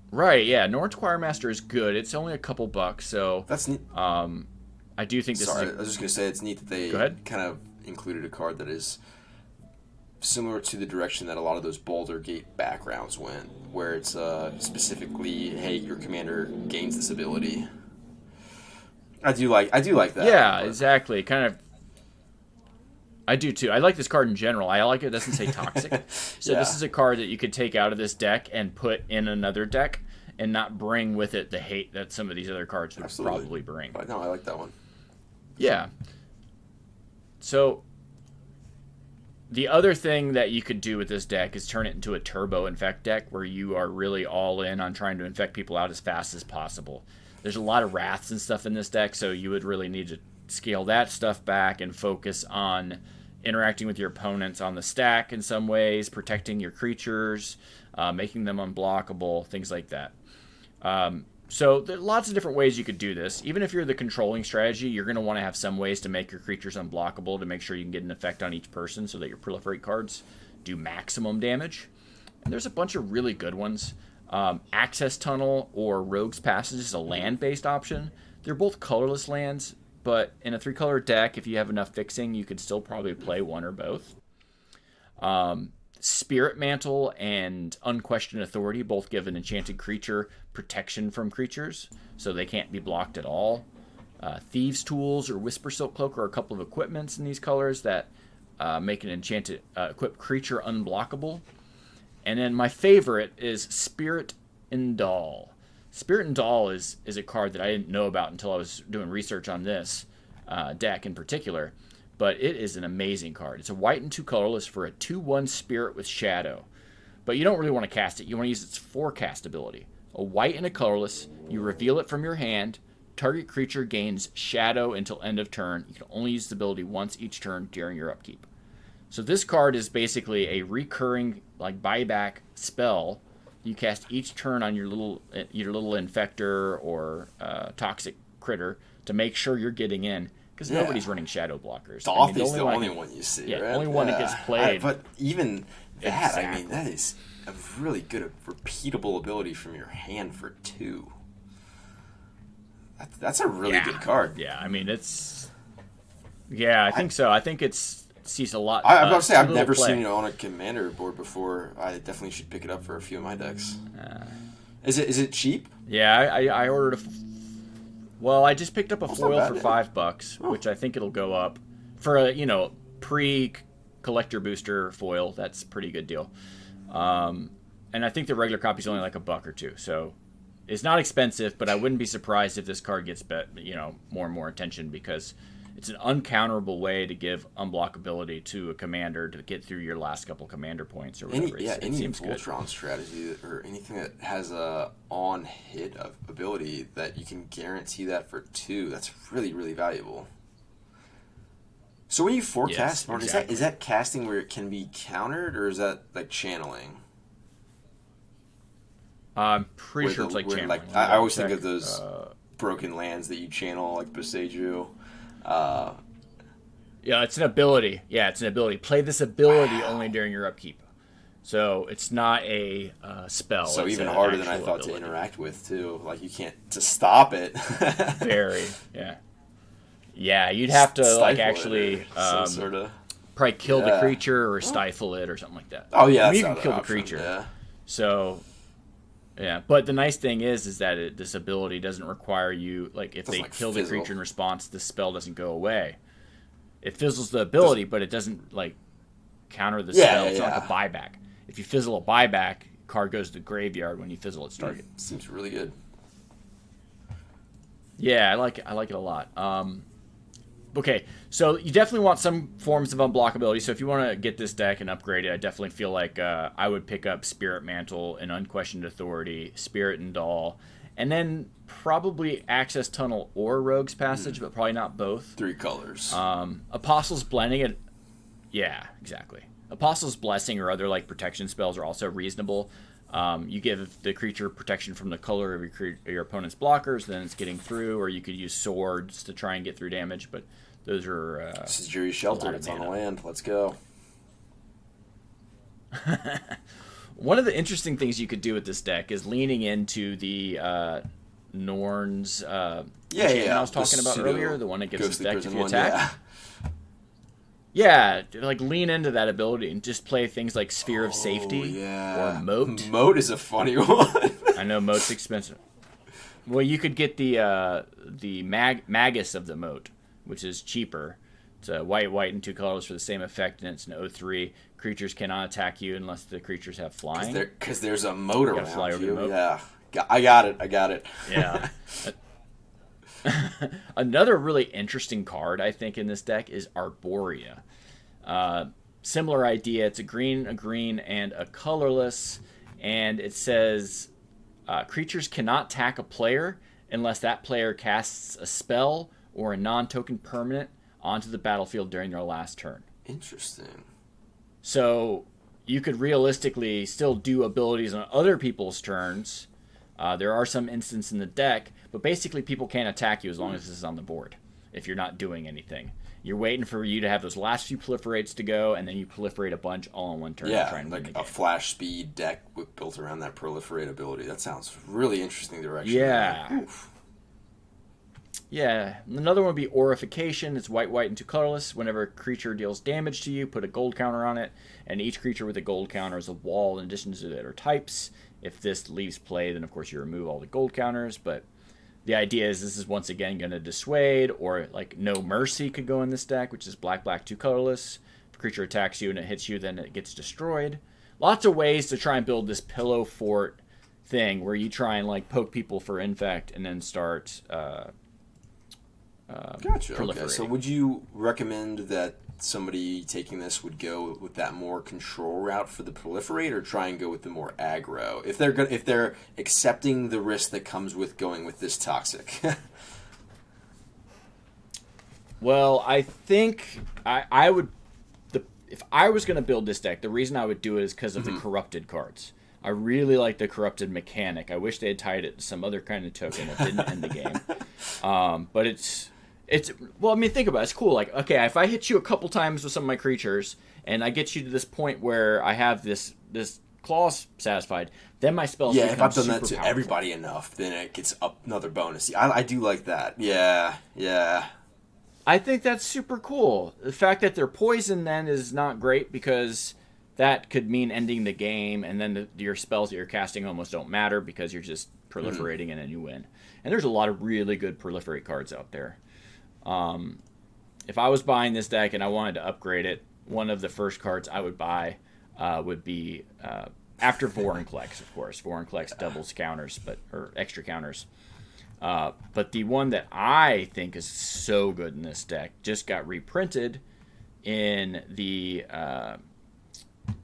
Right, yeah. Norn's Choirmaster is good. It's only a couple bucks, so... That's neat. I do think this Sorry, is... I was just going to say it's neat that they kind of included a card that is similar to the direction that a lot of those Boulder Gate backgrounds went, where it's specifically, hey, your commander gains this ability. I do like that. Yeah, exactly. Kind of. I do too. I like this card in general. I like it doesn't say toxic. So this is a card that you could take out of this deck and put in another deck and not bring with it the hate that some of these other cards would probably bring. But no, I like that one. Yeah. So the other thing that you could do with this deck is turn it into a turbo infect deck where you are really all in on trying to infect people out as fast as possible. There's a lot of wraths and stuff in this deck, so you would really need to scale that stuff back and focus on interacting with your opponents on the stack in some ways, protecting your creatures, making them unblockable, things like that. So there are lots of different ways you could do this. Even if you're the controlling strategy, you're going to want to have some ways to make your creatures unblockable to make sure you can get an effect on each person so that your proliferate cards do maximum damage. And there's a bunch of really good ones. Access Tunnel or Rogue's Passage is a land-based option. They're both colorless lands, but in a 3-color deck, if you have enough fixing, you could still probably play one or both. Spirit Mantle and Unquestioned Authority both give an enchanted creature protection from creatures, so they can't be blocked at all. Thieves' Tools or Whisper Silk Cloak are a couple of equipments in these colors that make an enchanted equipped creature unblockable. And then my favorite is Spirit Indal. Spirit Indal is a card that I didn't know about until I was doing research on this deck in particular. But it is an amazing card. It's a white and 2 colorless for a 2/1 Spirit with Shadow. But you don't really want to cast it. You want to use its forecast ability. A white and a colorless. You reveal it from your hand. Target creature gains Shadow until end of turn. You can only use the ability once each turn during your upkeep. So this card is basically a recurring like buyback spell you cast each turn on your little infector or toxic critter to make sure you're getting in. Because nobody's running shadow blockers. Dolphy's the only one you see, right? The only one that gets played. But even that, exactly. I mean, that is a really good, repeatable ability from your hand for 2. That's a really good card. Yeah, I mean, it's... Yeah, I think so. I think sees a lot. I'm about to say, I've never seen it on a commander board before. I definitely should pick it up for a few of my decks. Is it cheap? Yeah, I ordered Well, I just picked up a foil for $5, which I think it'll go up for a pre-collector booster foil. That's a pretty good deal. And I think the regular copy's only like $1 or $2, so it's not expensive. But I wouldn't be surprised if this card gets more and more attention because it's an uncounterable way to give unblockability to a commander to get through your last couple commander points or whatever. Any Voltron strategy or anything that has a on-hit ability that you can guarantee that for 2, that's really, really valuable. So when you forecast, Martin, exactly. is that casting where it can be countered, or is that like channeling? I'm pretty sure it's like channeling. I always think of those broken lands that you channel, like Boseiju. Yeah, it's an ability. Play this ability only during your upkeep. So it's not a spell. So even harder than I thought to interact with, too. Like, you can't to stop it. Very, yeah. Yeah, you'd have to actually probably kill the creature or stifle it or something like that. Oh yeah, you can kill the creature. Yeah. So. Yeah, but the nice thing is that this ability doesn't require you, if they kill the creature in response, the spell doesn't go away. It fizzles the ability, but it doesn't, counter the spell. It's not like a buyback. If you fizzle a buyback, card goes to the graveyard when you fizzle its target. Seems really good. Yeah, I like it a lot. Okay, so you definitely want some forms of unblockability. So if you want to get this deck and upgrade it, I definitely feel like I would pick up Spirit Mantle and Unquestioned Authority, Spirit Indal, and then probably Access Tunnel or Rogue's Passage, but probably not both. 3 colors. Apostle's Blending. Yeah, exactly. Apostle's Blessing or other protection spells are also reasonable. You give the creature protection from the color of your opponent's blockers, then it's getting through, or you could use swords to try and get through damage, but those are... this is Jury's Shelter. It's on the land. Let's go. One of the interesting things you could do with this deck is leaning into the Norn's enchantment I was talking about earlier, the one that gives this deck if you attack. Yeah, lean into that ability and just play things like Sphere of Safety or Moat. Moat is a funny one. I know Moat's expensive. Well, you could get the Magus of the Moat, which is cheaper. It's a white, and 2 colors for the same effect, and it's an 0/3. Creatures cannot attack you unless the creatures have flying. Because there's a moat around fly over you. the moat. Yeah, I got it. Yeah. Another really interesting card, I think, in this deck is Arborea. Similar idea. It's a green, and a colorless, and it says creatures cannot attack a player unless that player casts a spell or a non-token permanent onto the battlefield during their last turn. Interesting. So you could realistically still do abilities on other people's turns. There are some instances in the deck, but basically people can't attack you as long as this is on the board if you're not doing anything. You're waiting for you to have those last few proliferates to go, and then you proliferate a bunch all in one turn to try and win the like game. a flash speed deck built around that proliferate ability. That sounds really interesting direction. Yeah. Yeah. Another one would be Aurification. It's white, white, and 2 colorless. Whenever a creature deals damage to you, put a gold counter on it, and each creature with a gold counter is a wall in addition to their types. If this leaves play, then of course you remove all the gold counters, but the idea is this is once again going to dissuade, or like No Mercy could go in this deck, which is black, black, 2 colorless. If a creature attacks you and it hits you, then it gets destroyed. Lots of ways to try and build this pillow fort thing where you try and like poke people for infect and then start Gotcha. proliferating. Okay. So would you recommend that somebody taking this would go with that more control route for the proliferate, or try and go with the more aggro if they're accepting the risk that comes with going with this toxic? Well, I think I would. If I was going to build this deck, the reason I would do it is because of the corrupted cards. I really like the corrupted mechanic. I wish they had tied it to some other kind of token that didn't end the game. But it's well, I mean, think about it. It's cool. Like, okay, if I hit you a couple times with some of my creatures, and I get you to this point where I have this clause satisfied, then my spells if I've done that to powerful. everybody enough, then it gets up another bonus. I do like that. Yeah. I think that's super cool. The fact that they're poison then is not great, because that could mean ending the game, and then your spells that you're casting almost don't matter because you're just proliferating and then you win. And there's a lot of really good proliferate cards out there. If I was buying this deck and I wanted to upgrade it, one of the first cards I would buy would be after Vorinclex, of course. Vorinclex doubles counters, or extra counters. But the one that I think is so good in this deck just got reprinted in the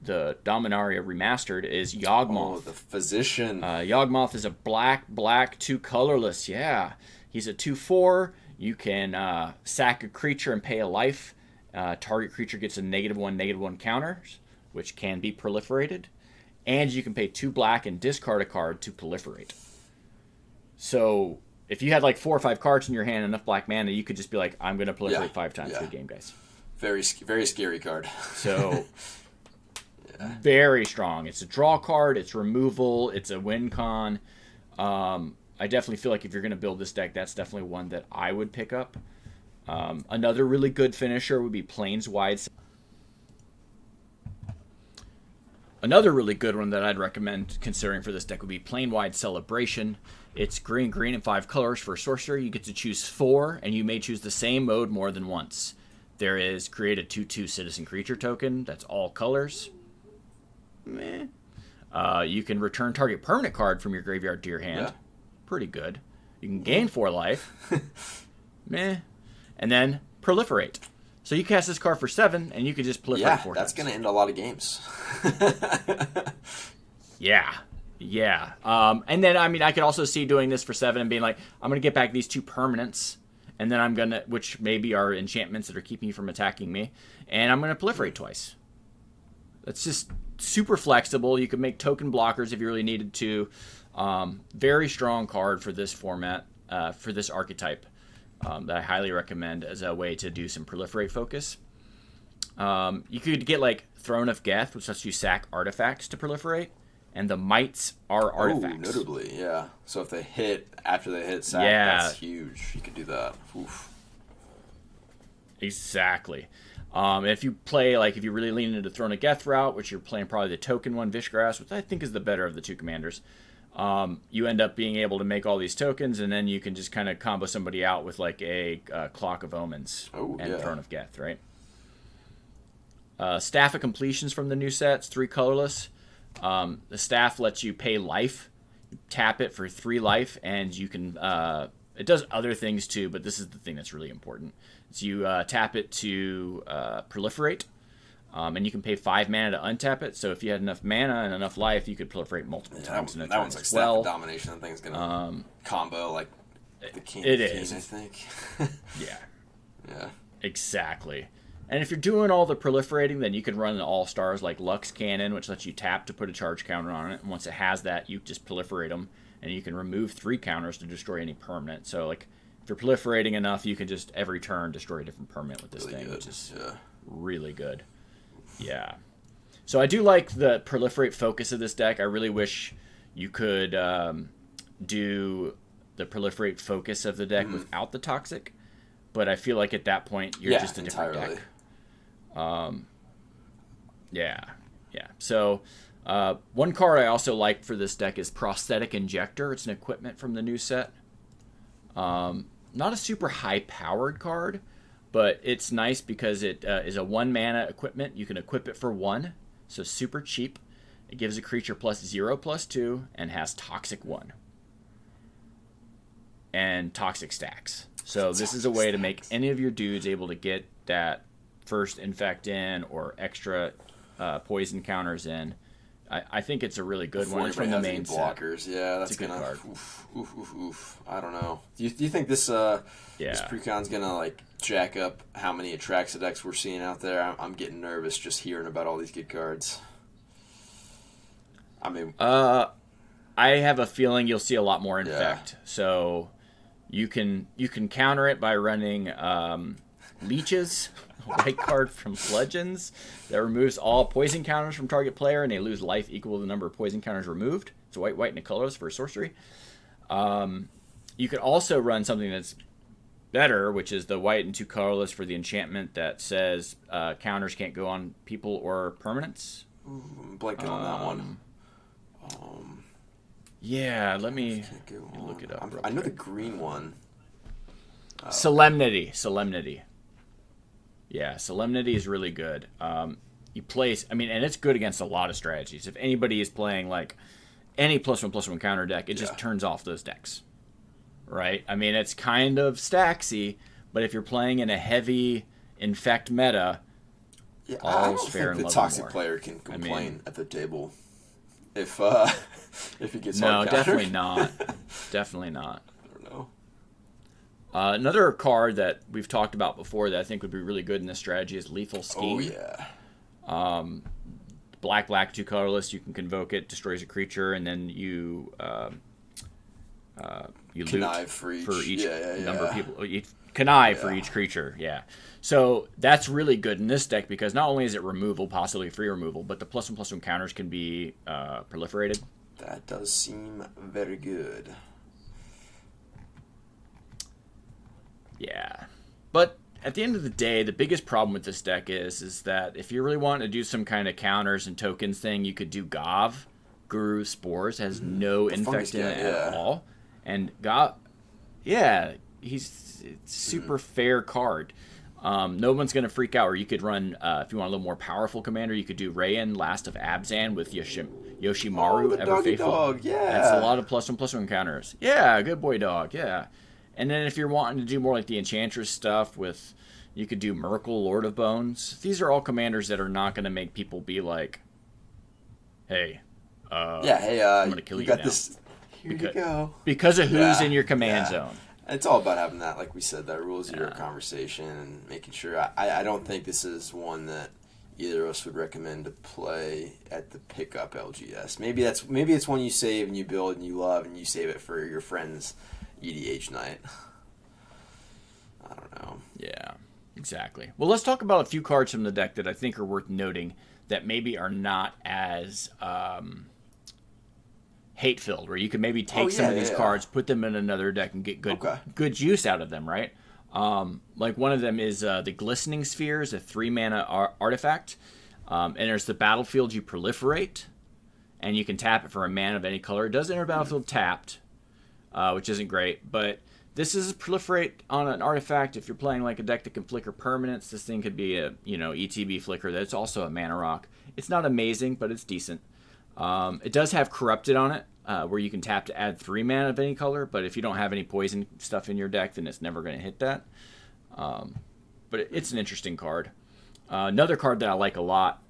Dominaria Remastered is Yawgmoth. Oh, the Physician. Yawgmoth is a black, 2 colorless. Yeah. He's a 2/4. You can sack a creature and pay a life. Target creature gets a -1/-1 counters, which can be proliferated. And you can pay 2 black and discard a card to proliferate. So if you had like 4 or 5 cards in your hand, enough black mana, you could just be like, I'm going to proliferate 5 times through the game, guys. Very scary card. So very strong. It's a draw card. It's removal. It's a win con. I definitely feel like if you're going to build this deck, that's definitely one that I would pick up. Another really good finisher would be Planeswide. Another really good one that I'd recommend considering for this deck would be Planewide Celebration. It's green, and 5 colors for a sorcerer. You get to choose 4, and you may choose the same mode more than once. There is create a 2/2 citizen creature token. That's all colors. Meh. You can return target permanent card from your graveyard to your hand. Yeah. Pretty good. You can gain 4 life. Meh. And then proliferate. So you cast this card for 7, and you can just proliferate 4 times. That's going to end a lot of games. Yeah. And then, I mean, I could also see doing this for 7 and being like, I'm going to get back these 2 permanents, and then I'm going to, which maybe are enchantments that are keeping you from attacking me, and I'm going to proliferate twice. That's just super flexible. You could make token blockers if you really needed to. Very strong card for this format, for this archetype, that I highly recommend as a way to do some proliferate focus. You could get like Throne of Geth, which lets you sack artifacts to proliferate, and the mites are artifacts. Oh, notably, yeah. So if they hit after they hit sack, that's huge. You could do that. Oof. Exactly. If you play, like, if you really lean into Throne of Geth route, which you're playing probably the token one, Vishgrass, which I think is the better of the 2 commanders, you end up being able to make all these tokens, and then you can just kind of combo somebody out with like a Clock of Omens and Throne of Geth, right? Staff of Completions from the new sets, 3 colorless. The staff lets you pay life, tap it for 3 life, and you can. It does other things too, but this is the thing that's really important. So you tap it to proliferate, and you can pay 5 mana to untap it. So if you had enough mana and enough life, you could proliferate multiple times in a turn. That one's like Staff of Domination. That thing's gonna combo like the King. It is, I think. Yeah. Exactly. And if you're doing all the proliferating, then you can run the all-stars like Lux Cannon, which lets you tap to put a charge counter on it. And once it has that, you just proliferate them, and you can remove 3 counters to destroy any permanent. So, like, if you're proliferating enough, you can just every turn destroy a different permanent with this Really thing, good. which is Yeah. really good. Yeah. So I do like the proliferate focus of this deck. I really wish you could do the proliferate focus of the deck without the toxic, but I feel like at that point you're just a different entirely. deck. Yeah. So one card I also like for this deck is Prosthetic Injector. It's an equipment from the new set. Not a super high-powered card, but it's nice because it is a 1-mana equipment. You can equip it for 1, so super cheap. It gives a creature +0/+2 and has Toxic 1 and Toxic stacks. So this is a way to make any of your dudes able to get that first infect in or extra poison counters in. I think it's a really good one. It's from the main blockers. set. Yeah, that's a good card. Oof. I don't know. Do you think this this precon's gonna like jack up how many Atraxa decks we're seeing out there? I'm getting nervous just hearing about all these good cards. I mean, I have a feeling you'll see a lot more infect. So you can counter it by running leeches. White card from Legends that removes all poison counters from target player, and they lose life equal to the number of poison counters removed. It's white, and a colorless for a sorcery. You could also run something that's better, which is the white and 2 colorless for the enchantment that says counters can't go on people or permanents. I'm blanking on that one. Yeah, let me look it up. I know the green one. Solemnity. Yeah, Solemnity is really good. You place, and it's good against a lot of strategies. If anybody is playing like any +1/+1 counter deck, it just turns off those decks, right? It's kind of stacksy, but if you're playing in a heavy infect meta, I don't think the toxic player can complain at the table if he gets hard countered. Definitely not. I don't know. Another card that we've talked about before that I think would be really good in this strategy is Lethal Scheme. Oh, yeah. Black, 2 colorless. You can convoke it, destroys a creature, and then you connive loot for each number of people. Connive for each creature, yeah. So that's really good in this deck because not only is it removal, possibly free removal, but the +1/+1 counters can be proliferated. That does seem very good. Yeah, but at the end of the day, the biggest problem with this deck is that if you really want to do some kind of counters and tokens thing, you could do Gov. Guru Spores has no infect in it at all, and Gov, he's super fair card. No one's gonna freak out. Or you could run if you want a little more powerful commander, you could do Rayan, Last of Abzan with Yoshimaru, Ever Faithful. Dog, yeah. That's a lot of +1/+1 counters. Yeah, good boy dog. Yeah. And then if you're wanting to do more like the Enchantress stuff with, you could do Merkle, Lord of Bones. These are all commanders that are not going to make people be like, hey, I'm going to kill you got now. This. Here you go. Because of who's in your command zone. It's all about having that, like we said, that Rule Zero conversation and making sure. I don't think this is one that either of us would recommend to play at the pickup LGS. Maybe it's one you save and you build and you love and you save it for your friends' EDH night. I don't know. Yeah, exactly. Well, let's talk about a few cards from the deck that I think are worth noting that maybe are not as hate-filled, where you can maybe take some of these cards, put them in another deck, and get good use out of them, right? Like one of them is the Glistening Spheres, a 3-mana artifact. And there's the battlefield you proliferate, and you can tap it for a mana of any color. It does enter battlefield tapped, which isn't great, but this is proliferate on an artifact. If you're playing like a deck that can flicker permanents, this thing could be a ETB flicker that's also a mana rock. It's not amazing, but it's decent. It does have Corrupted on it, where you can tap to add 3 mana of any color, but if you don't have any poison stuff in your deck, then it's never going to hit that. But it's an interesting card. Another card that I like a lot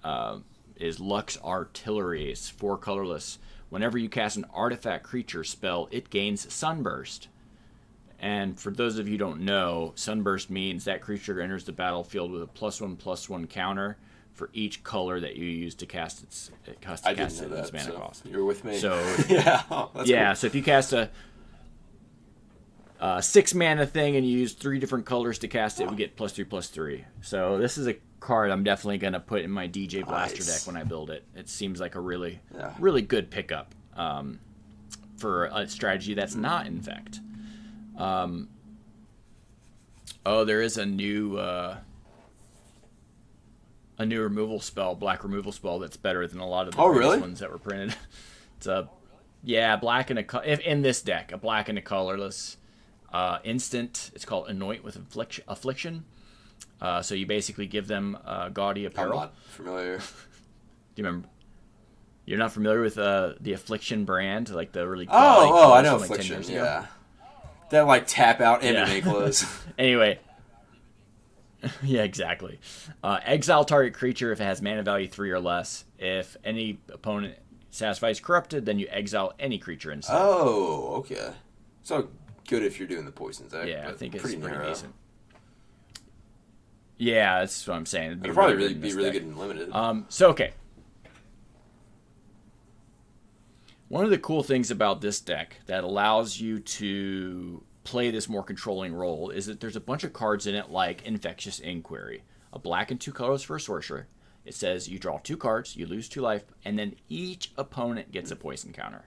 is Lux Artillery. It's 4 colorless. Whenever you cast an artifact creature spell, it gains Sunburst. And for those of you who don't know, Sunburst means that creature enters the battlefield with a +1/+1 counter for each color that you use to cast its mana cost. You're with me. So cool. So if you cast a 6 mana thing, and you use 3 different colors to cast it, we get +3/+3. So this is a card I'm definitely going to put in my DJ Blaster deck when I build it. It seems like a really good pickup for a strategy that's not Infect. There is a new removal spell, black removal spell, that's better than a lot of the previous ones that were printed. It's black and in this deck, a black and a colorless instant. It's called Anoint with Affliction. So you basically give them gaudy apparel. I'm not familiar. Do you remember? You're not familiar with the Affliction brand, like the really I know Affliction. Yeah, that like tap out MMA clothes. Anyway, yeah, exactly. Exile target creature if it has mana value 3 or less. If any opponent satisfies corrupted, then you exile any creature instead. Oh, okay. So good if you're doing the poison deck. Yeah, I think it's pretty narrow. Decent. Yeah, that's what I'm saying. It'd probably be really good and limited. Okay. One of the cool things about this deck that allows you to play this more controlling role is that there's a bunch of cards in it like Infectious Inquiry, a black and 2 colors for a sorcerer. It says you draw 2 cards, you lose 2 life, and then each opponent gets a poison counter.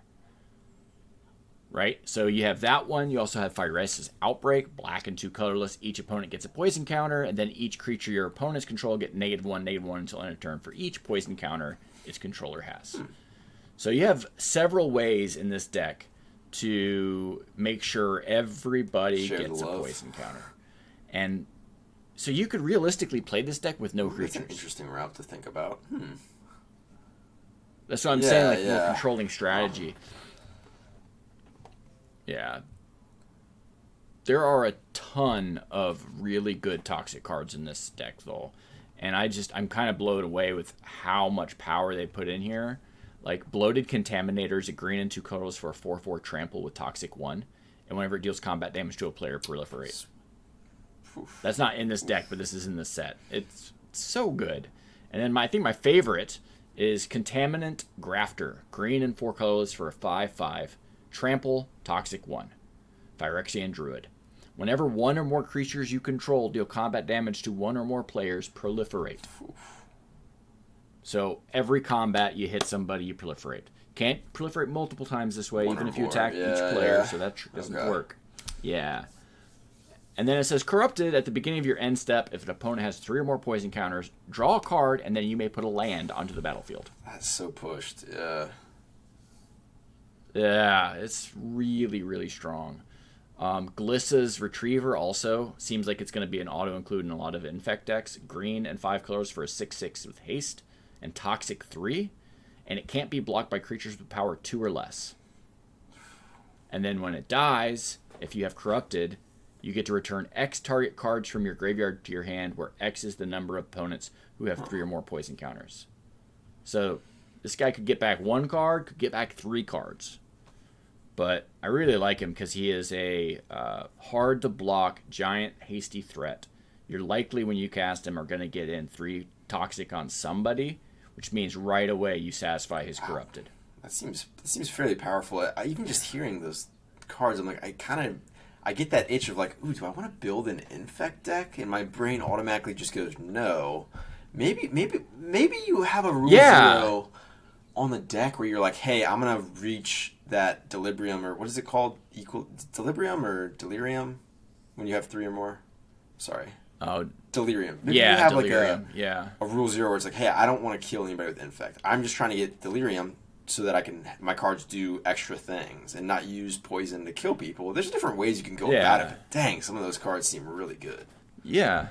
Right? So you have that one. You also have Phyrexia Outbreak, black and 2 colorless. Each opponent gets a poison counter, and then each creature your opponents control get -1/-1 until end of turn for each poison counter its controller has. So you have several ways in this deck to make sure everybody gets a poison counter. And so you could realistically play this deck with no creatures. That's an interesting route to think about. That's what I'm saying, like more controlling strategy. Yeah. There are a ton of really good toxic cards in this deck, though. And I'm kind of blown away with how much power they put in here. Like, Bloated Contaminators, a green and 2 colors for a 4/4 trample with Toxic 1. And whenever it deals combat damage to a player, proliferate. That's not in this deck, but this is in the set. It's so good. And then I think my favorite is Contaminant Grafter, green and 4 colors for a 5/5. Trample, Toxic 1. Phyrexian Druid. Whenever one or more creatures you control deal combat damage to one or more players, proliferate. So every combat you hit somebody, you proliferate. Can't proliferate multiple times this way, even if you attack each player, so that doesn't work. Yeah. And then it says Corrupted at the beginning of your end step. If an opponent has 3 or more poison counters, draw a card, and then you may put a land onto the battlefield. That's so pushed, yeah. Yeah, it's really, really strong. Glissa's Retriever also seems like it's going to be an auto-include in a lot of Infect decks. Green and 5 colors for a 6/6 with haste and Toxic 3. And it can't be blocked by creatures with power 2 or less. And then when it dies, if you have Corrupted, you get to return X target cards from your graveyard to your hand, where X is the number of opponents who have 3 or more poison counters. So this guy could get back 1 card, could get back 3 cards. But I really like him because he is a hard-to-block, giant, hasty threat. You're likely, when you cast him, are going to get in 3 toxic on somebody, which means right away you satisfy his Corrupted. That seems fairly powerful. Even just hearing those cards, I'm like, I get that itch of like, ooh, do I want to build an Infect deck? And my brain automatically just goes, no. Maybe you have a rule 0 on the deck where you're like, hey, I'm gonna reach that Delirium, or what is it called? Delirium or Delirium? When you have 3 or more? Sorry. Oh, Delirium. Maybe you have Delirium. Like a rule 0 where it's like, hey, I don't want to kill anybody with Infect. I'm just trying to get Delirium so that my cards do extra things and not use poison to kill people. There's different ways you can go about it. But dang, some of those cards seem really good. Yeah.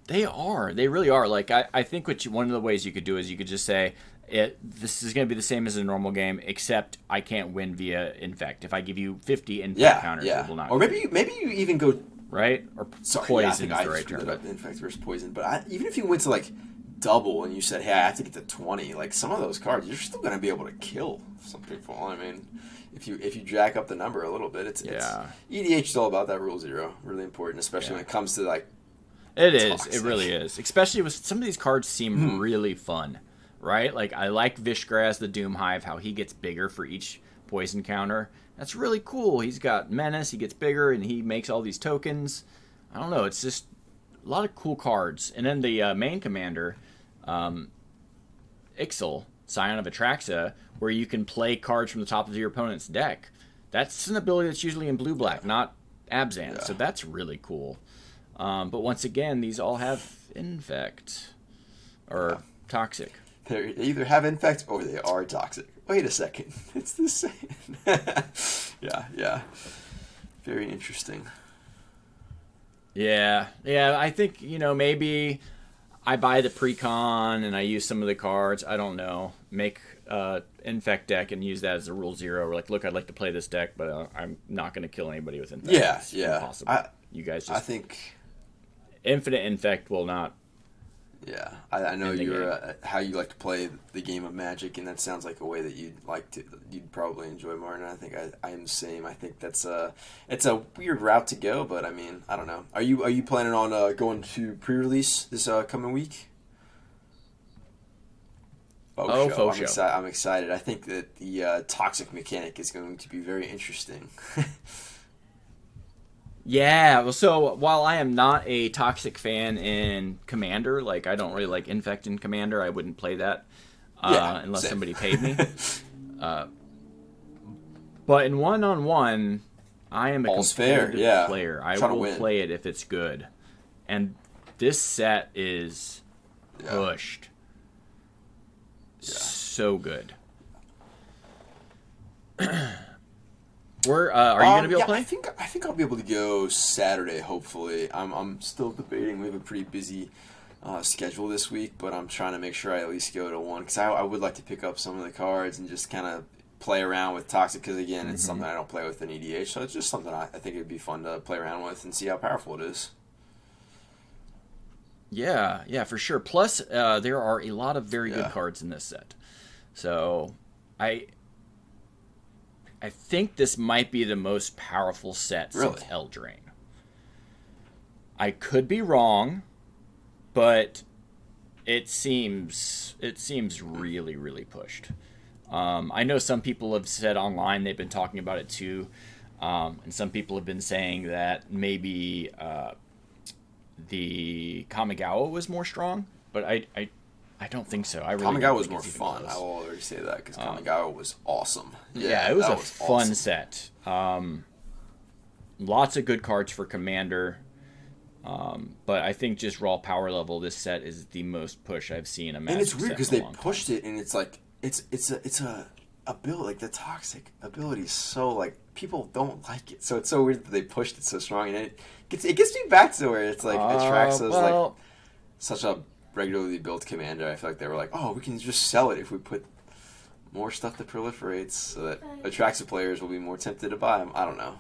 They are. They really are. Like, I think one of the ways you could do is you could just say, this is going to be the same as a normal game, except I can't win via Infect. If I give you 50 Infect counters, it will not. Or maybe you even go... Right? Or poison is the right term. Infect versus poison. But even if you went to, like, double and you said, hey, I have to get to 20, like, some of those cards, you're still going to be able to kill some people. I mean, if you jack up the number a little bit, it's EDH is all about that rule 0. Really important, especially when it comes to, like, it is. It really is. Especially with some of these cards seem really fun, right? Like, I like Vishgraz, the Doom Hive, how he gets bigger for each poison counter. That's really cool. He's got menace. He gets bigger, and he makes all these tokens. I don't know. It's just a lot of cool cards. And then the main commander, Ixal, Scion of Atraxa, where you can play cards from the top of your opponent's deck. That's an ability that's usually in blue-black, not Abzan. So that's really cool. But once again, these all have Infect or Toxic. They either have Infect or they are Toxic. Wait a second. It's the same. Yeah. Very interesting. Yeah. I think, maybe I buy the precon and I use some of the cards. I don't know. Make Infect deck and use that as a rule 0. Like, look, I'd like to play this deck, but I'm not going to kill anybody with Infect. Yeah. Impossible. You guys just... I think... Infinite Infect will not... Yeah, I know you're how you like to play the game of Magic, and that sounds like a way that you'd probably enjoy more. And I think I am the same. I think it's a weird route to go, but I mean, I don't know. Are you planning on going to pre-release this coming week? Faux show. I'm excited. I think that the toxic mechanic is going to be very interesting. Yeah, well, so while I am not a Toxic fan in Commander, like I don't really like Infect in Commander, I wouldn't play that unless somebody paid me. But in one-on-one, I am a competitive player. I will play it if it's good. And this set is pushed. Yeah. So good. Are you going to be able to play? I think I'll be able to go Saturday. Hopefully, I'm still debating. We have a pretty busy schedule this week, but I'm trying to make sure I at least go to one because I would like to pick up some of the cards and just kind of play around with Toxic. Because again, it's something I don't play with in EDH, so it's just something I think it'd be fun to play around with and see how powerful it is. Yeah, for sure. Plus, there are a lot of very good cards in this set, so I think this might be the most powerful set since Eldraine. I could be wrong, but it seems really, really pushed. I know some people have said online they've been talking about it too, and some people have been saying that maybe the Kamigawa was more strong, but I don't think so. Kamigawa was more fun. Close. I will already say that because Kamigawa was awesome. Yeah, it was a fun set. Lots of good cards for Commander, but I think just raw power level, this set is the most push I've seen a Magic. And it's weird because they pushed time. It, and it's like it's a ability, like the Toxic ability is so like people don't like it, so it's so weird that they pushed it so strong, and it gets me back to where it's like Atraxa is like such a regularly built commander. I feel like they were like, oh, we can just sell it if we put more stuff that proliferates so that Atraxa players will be more tempted to buy them. I don't know.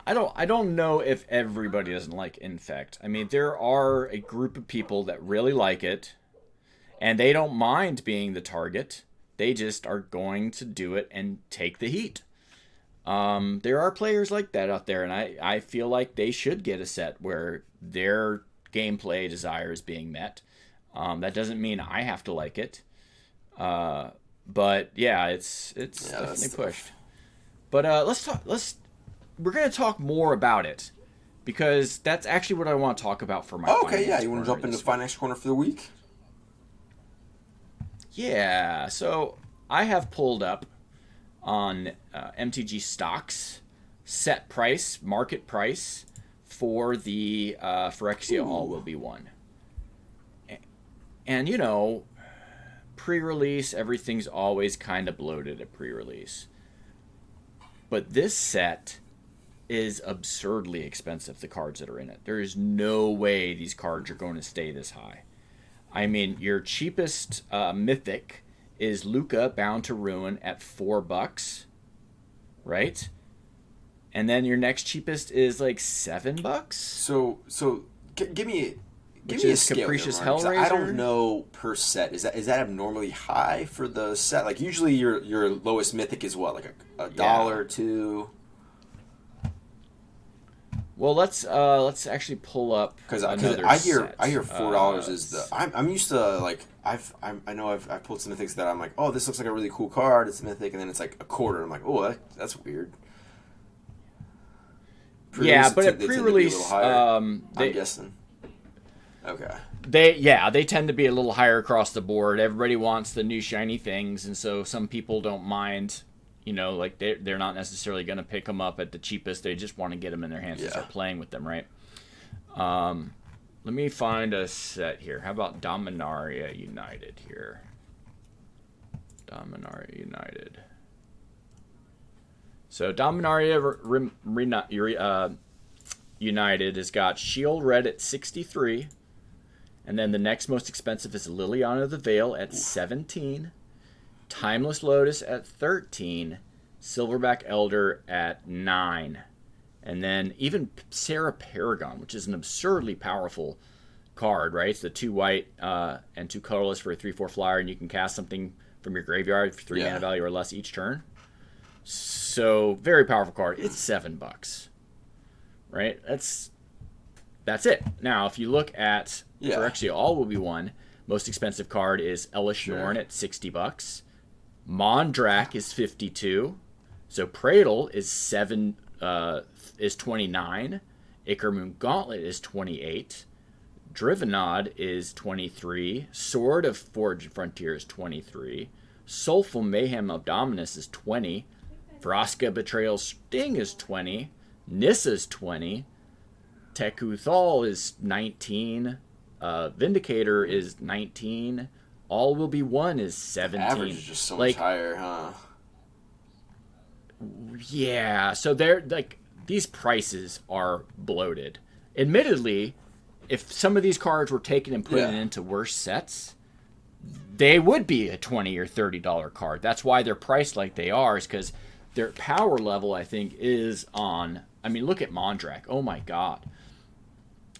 I don't know if everybody doesn't like Infect. I mean, there are a group of people that really like it, and they don't mind being the target. They just are going to do it and take the heat. There are players like that out there, and I feel like they should get a set where their gameplay desire is being met. That doesn't mean I have to like it. But yeah, it's definitely pushed. But we're going to talk more about it because that's actually what I want to talk about for my you want to jump into Finance Corner for the week? Yeah, so I have pulled up on MTG Stocks set price, market price for the Phyrexia All Will Be One. And, pre-release, everything's always kind of bloated at pre-release. But this set is absurdly expensive, the cards that are in it. There is no way these cards are going to stay this high. I mean, your cheapest mythic is Luca Bound to Ruin at $4, right? And then your next cheapest is like $7. So give me a scale. Capricious Hellraiser. I don't know per set. Is that abnormally high for the set? Like usually your lowest mythic is what, like a dollar or $2? Well, let's actually pull up Because another I set. hear $4 is the I'm used to like I know I've pulled some mythics that I'm like, oh, this looks like a really cool card, it's a mythic, and then it's like a quarter. I'm like, oh, that's weird. Yeah, but at they tend to be a little pre-release, higher, I'm they guessing. Okay. they tend to be a little higher across the board. Everybody wants the new shiny things, and so some people don't mind. Like they're not necessarily going to pick them up at the cheapest. They just want to get them in their hands and start playing with them, right? Let me find a set here. How about Dominaria United here? Dominaria United. So Dominaria United has got Shield Red at 63. And then the next most expensive is Liliana the Veil at 17. Timeless Lotus at 13. Silverback Elder at 9. And then even Sarah Paragon, which is an absurdly powerful card, right? It's the 2 white and 2 colorless for a 3/4 flyer, and you can cast something from your graveyard for 3 mana value or less each turn. So very powerful card. It's $7, right? That's it. Now, if you look at Phyrexia, all will be one. Most expensive card is Elish Norn at $60. Mondrak is 52. So Pradle is 29. Icarmoon Gauntlet is 28. Drivenod is 23. Sword of Forged Frontier is 23. Soulful Mayhem of Dominus is 20. Vraska Betrayal Sting is 20. Nissa's 20. Tekuthal is 19. Vindicator is 19. All Will Be One is 17. The average is just so much higher, huh? Yeah, so they're like these prices are bloated. Admittedly, if some of these cards were taken and put into worse sets, they would be a $20 or $30 card. That's why they're priced like they are, is because their power level, I think, is on. I mean, look at Mondrak. Oh my God.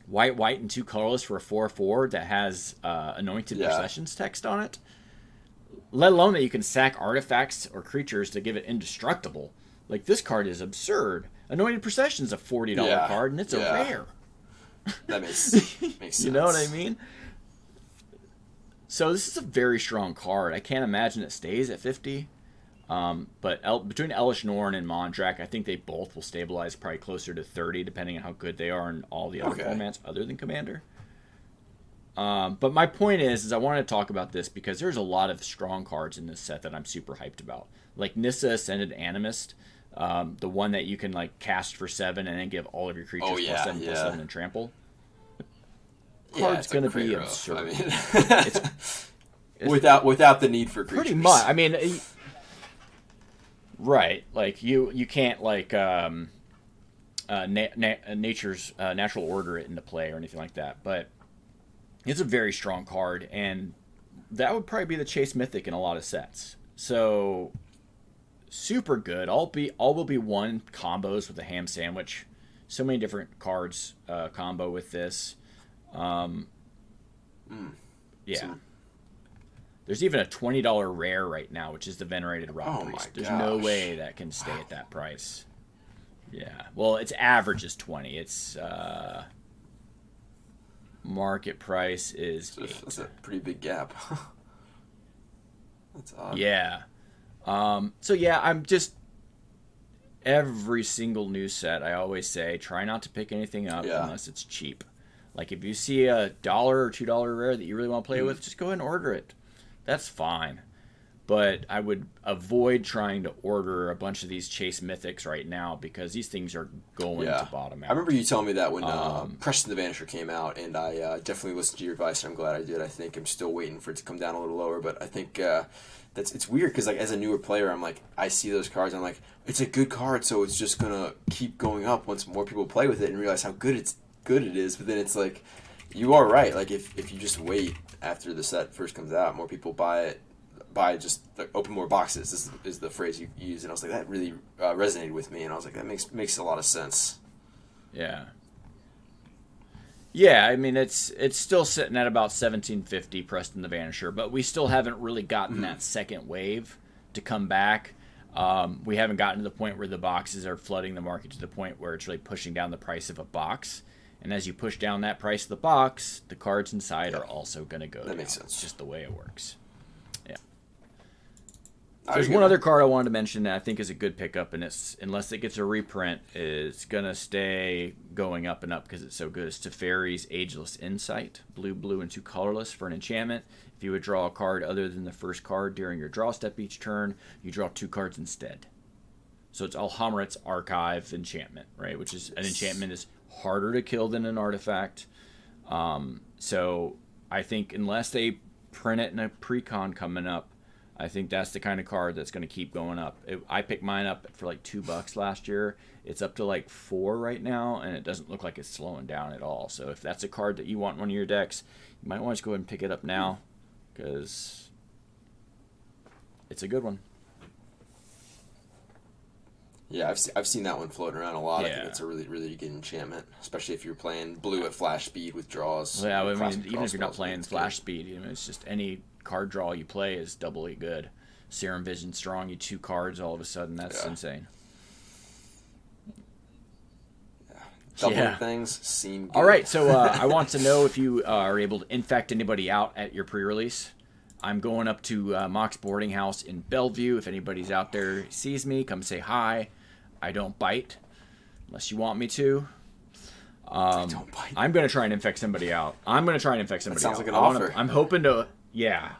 White, and 2 colorless for a 4/4 that has Anointed Processions text on it. Let alone that you can sack artifacts or creatures to give it indestructible. Like, this card is absurd. Anointed Procession is a $40 card, and it's a rare. That makes sense. You know what I mean? So this is a very strong card. I can't imagine it stays at 50. But between Elish Norn and Mondrak, I think they both will stabilize probably closer to 30, depending on how good they are in all the other formats other than Commander. But my point is I wanted to talk about this because there's a lot of strong cards in this set that I'm super hyped about. Like Nissa Ascended Animist, the one that you can like cast for 7 and then give all of your creatures +7/+7 and trample. Card's going to be absurd. I mean, it's without the need for creatures. Pretty much. I mean, right? Like you can't like nature's natural order it into play or anything like that, but. It's a very strong card, and that would probably be the Chase Mythic in a lot of sets. So, super good. All Will Be One combos with a ham sandwich. So many different cards combo with this. There's even a $20 rare right now, which is the Venerated Rock Priest. There's no way that can stay at that price. Yeah. Well, its average is 20. It's... market price is that's a pretty big gap. That's odd. Yeah. So yeah, I'm just every single new set I always say try not to pick anything up unless it's cheap. Like if you see a $1 or $2 rare that you really want to play with, just go ahead and order it. That's fine. But I would avoid trying to order a bunch of these Chase Mythics right now because these things are going to bottom out. I remember you telling me that when Preston the Vanisher came out, and I definitely listened to your advice, and I'm glad I did. I think I'm still waiting for it to come down a little lower, but I think it's weird because like as a newer player, I'm like I see those cards, I'm like it's a good card, so it's just gonna keep going up once more people play with it and realize how good it is. But then it's like you are right. Like if you just wait after the set first comes out, more people buy it. Just like, open more boxes is the phrase you use, and I was like that really resonated with me, and I was like that makes a lot of sense. Yeah, I mean it's still sitting at about 1750 Preston the Vanisher, but we still haven't really gotten that second wave to come back. We haven't gotten to the point where the boxes are flooding the market to the point where it's really pushing down the price of a box. And as you push down that price of the box, the cards inside are also going to go down. That makes sense. It's just the way it works. Yeah. Oh, There's one other card I wanted to mention that I think is a good pickup, and it's, unless it gets a reprint, it's going to stay going up and up because it's so good. It's Teferi's Ageless Insight, blue, and 2 colorless for an enchantment. If you would draw a card other than the first card during your draw step each turn, you draw 2 cards instead. So it's Alhamret's Archive enchantment, right? Which is an enchantment is harder to kill than an artifact. So I think unless they print it in a precon coming up, I think that's the kind of card that's going to keep going up. I picked mine up for like $2 last year. It's up to like $4 right now, and it doesn't look like it's slowing down at all. So if that's a card that you want in one of your decks, you might want to go ahead and pick it up now because it's a good one. Yeah, I've seen that one floating around a lot. Yeah. I think it's a really, really good enchantment, especially if you're playing blue at flash speed with draws. Well, yeah, I cross- mean, even cross if you're not spells, playing it's flash good. speed, you know, it's just any card draw you play is doubly good. Serum Vision Strong, you 2 cards all of a sudden. That's insane. Doubling things seem good. All right, so I want to know if you are able to infect anybody out at your pre-release. I'm going up to Mock's boarding house in Bellevue. If anybody's out there sees me, come say hi. I don't bite unless you want me to. I don't bite. I'm going to try and infect somebody out. That sounds like an out. offer. I'm hoping to, yeah.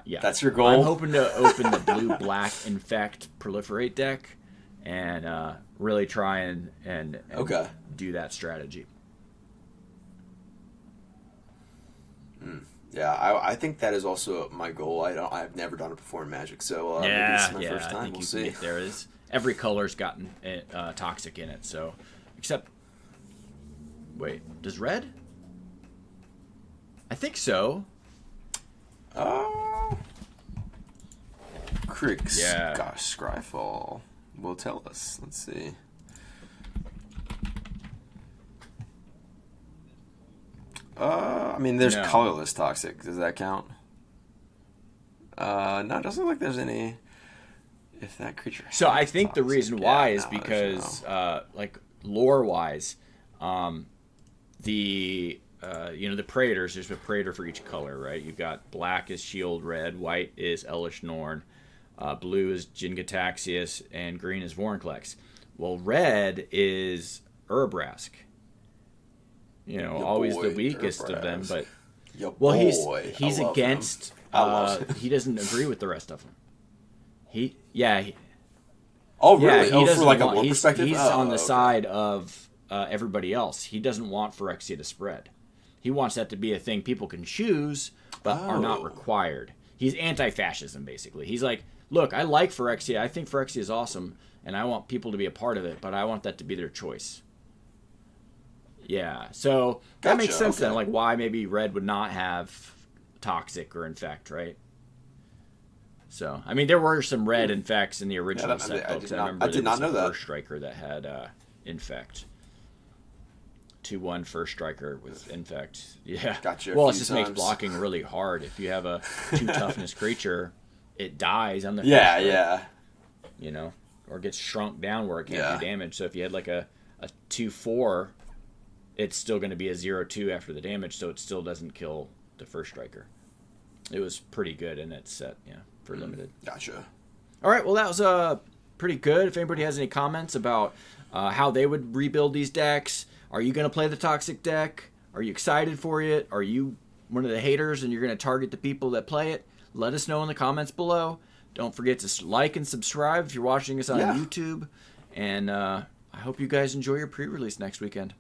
That's your goal? I'm hoping to open the blue-black infect proliferate deck and really try and Okay. do that strategy. Yeah, I think that is also my goal. I've never done it before in Magic, so maybe this is my first I time. think We'll you see. can get there. Every color's gotten toxic in it, so except wait, does red? I think so. Oh, Kriegs. Yeah. Gosh, Scryfall will tell us. Let's see. I mean, there's No. colorless toxic. Does that count? No, it doesn't look like there's any. If that creature. So I has think the toxic. reason Yeah, why is no, there's because no. like lore wise, the the Praetors, there's a Praetor for each color, right? You've got black is Shield Red, white is Elish Norn, blue is Jin-Gitaxias, and green is Vorinclex. Well, red is Urabrask. Your Always boy, the weakest of them, Urabrask. but Your well, boy. he's I love against. him. I love him. He doesn't agree with the rest of them. Oh, really? he Oh, doesn't for like want, a lore he's, perspective? He's Oh, on the okay. side of everybody else. He doesn't want Phyrexia to spread. He wants that to be a thing people can choose, but are not Oh. required. He's anti-fascism, basically. He's like, look, I like Phyrexia. I think Phyrexia is awesome, and I want people to be a part of it, but I want that to be their choice. Yeah, so that makes Gotcha, sense then, okay. like why maybe red would not have toxic or infect, right? So, I mean, there were some red infects in the original set I books. did I not- remember I did there not was know a that. first striker that had infect. 2/1 first striker with infect. Yeah. Gotcha a Well, it few just makes times. blocking really hard. If you have a 2 toughness creature, it dies on the first Yeah, strike, yeah. or gets shrunk down where it can't Yeah. do damage. So if you had like a 2/4, it's still going to be a 0/2 after the damage, so it still doesn't kill the first striker. It was pretty good in that set, for limited. Gotcha. All right, well, that was pretty good. If anybody has any comments about how they would rebuild these decks, are you going to play the Toxic deck? Are you excited for it? Are you one of the haters and you're going to target the people that play it? Let us know in the comments below. Don't forget to like and subscribe if you're watching us on YouTube. And I hope you guys enjoy your pre-release next weekend.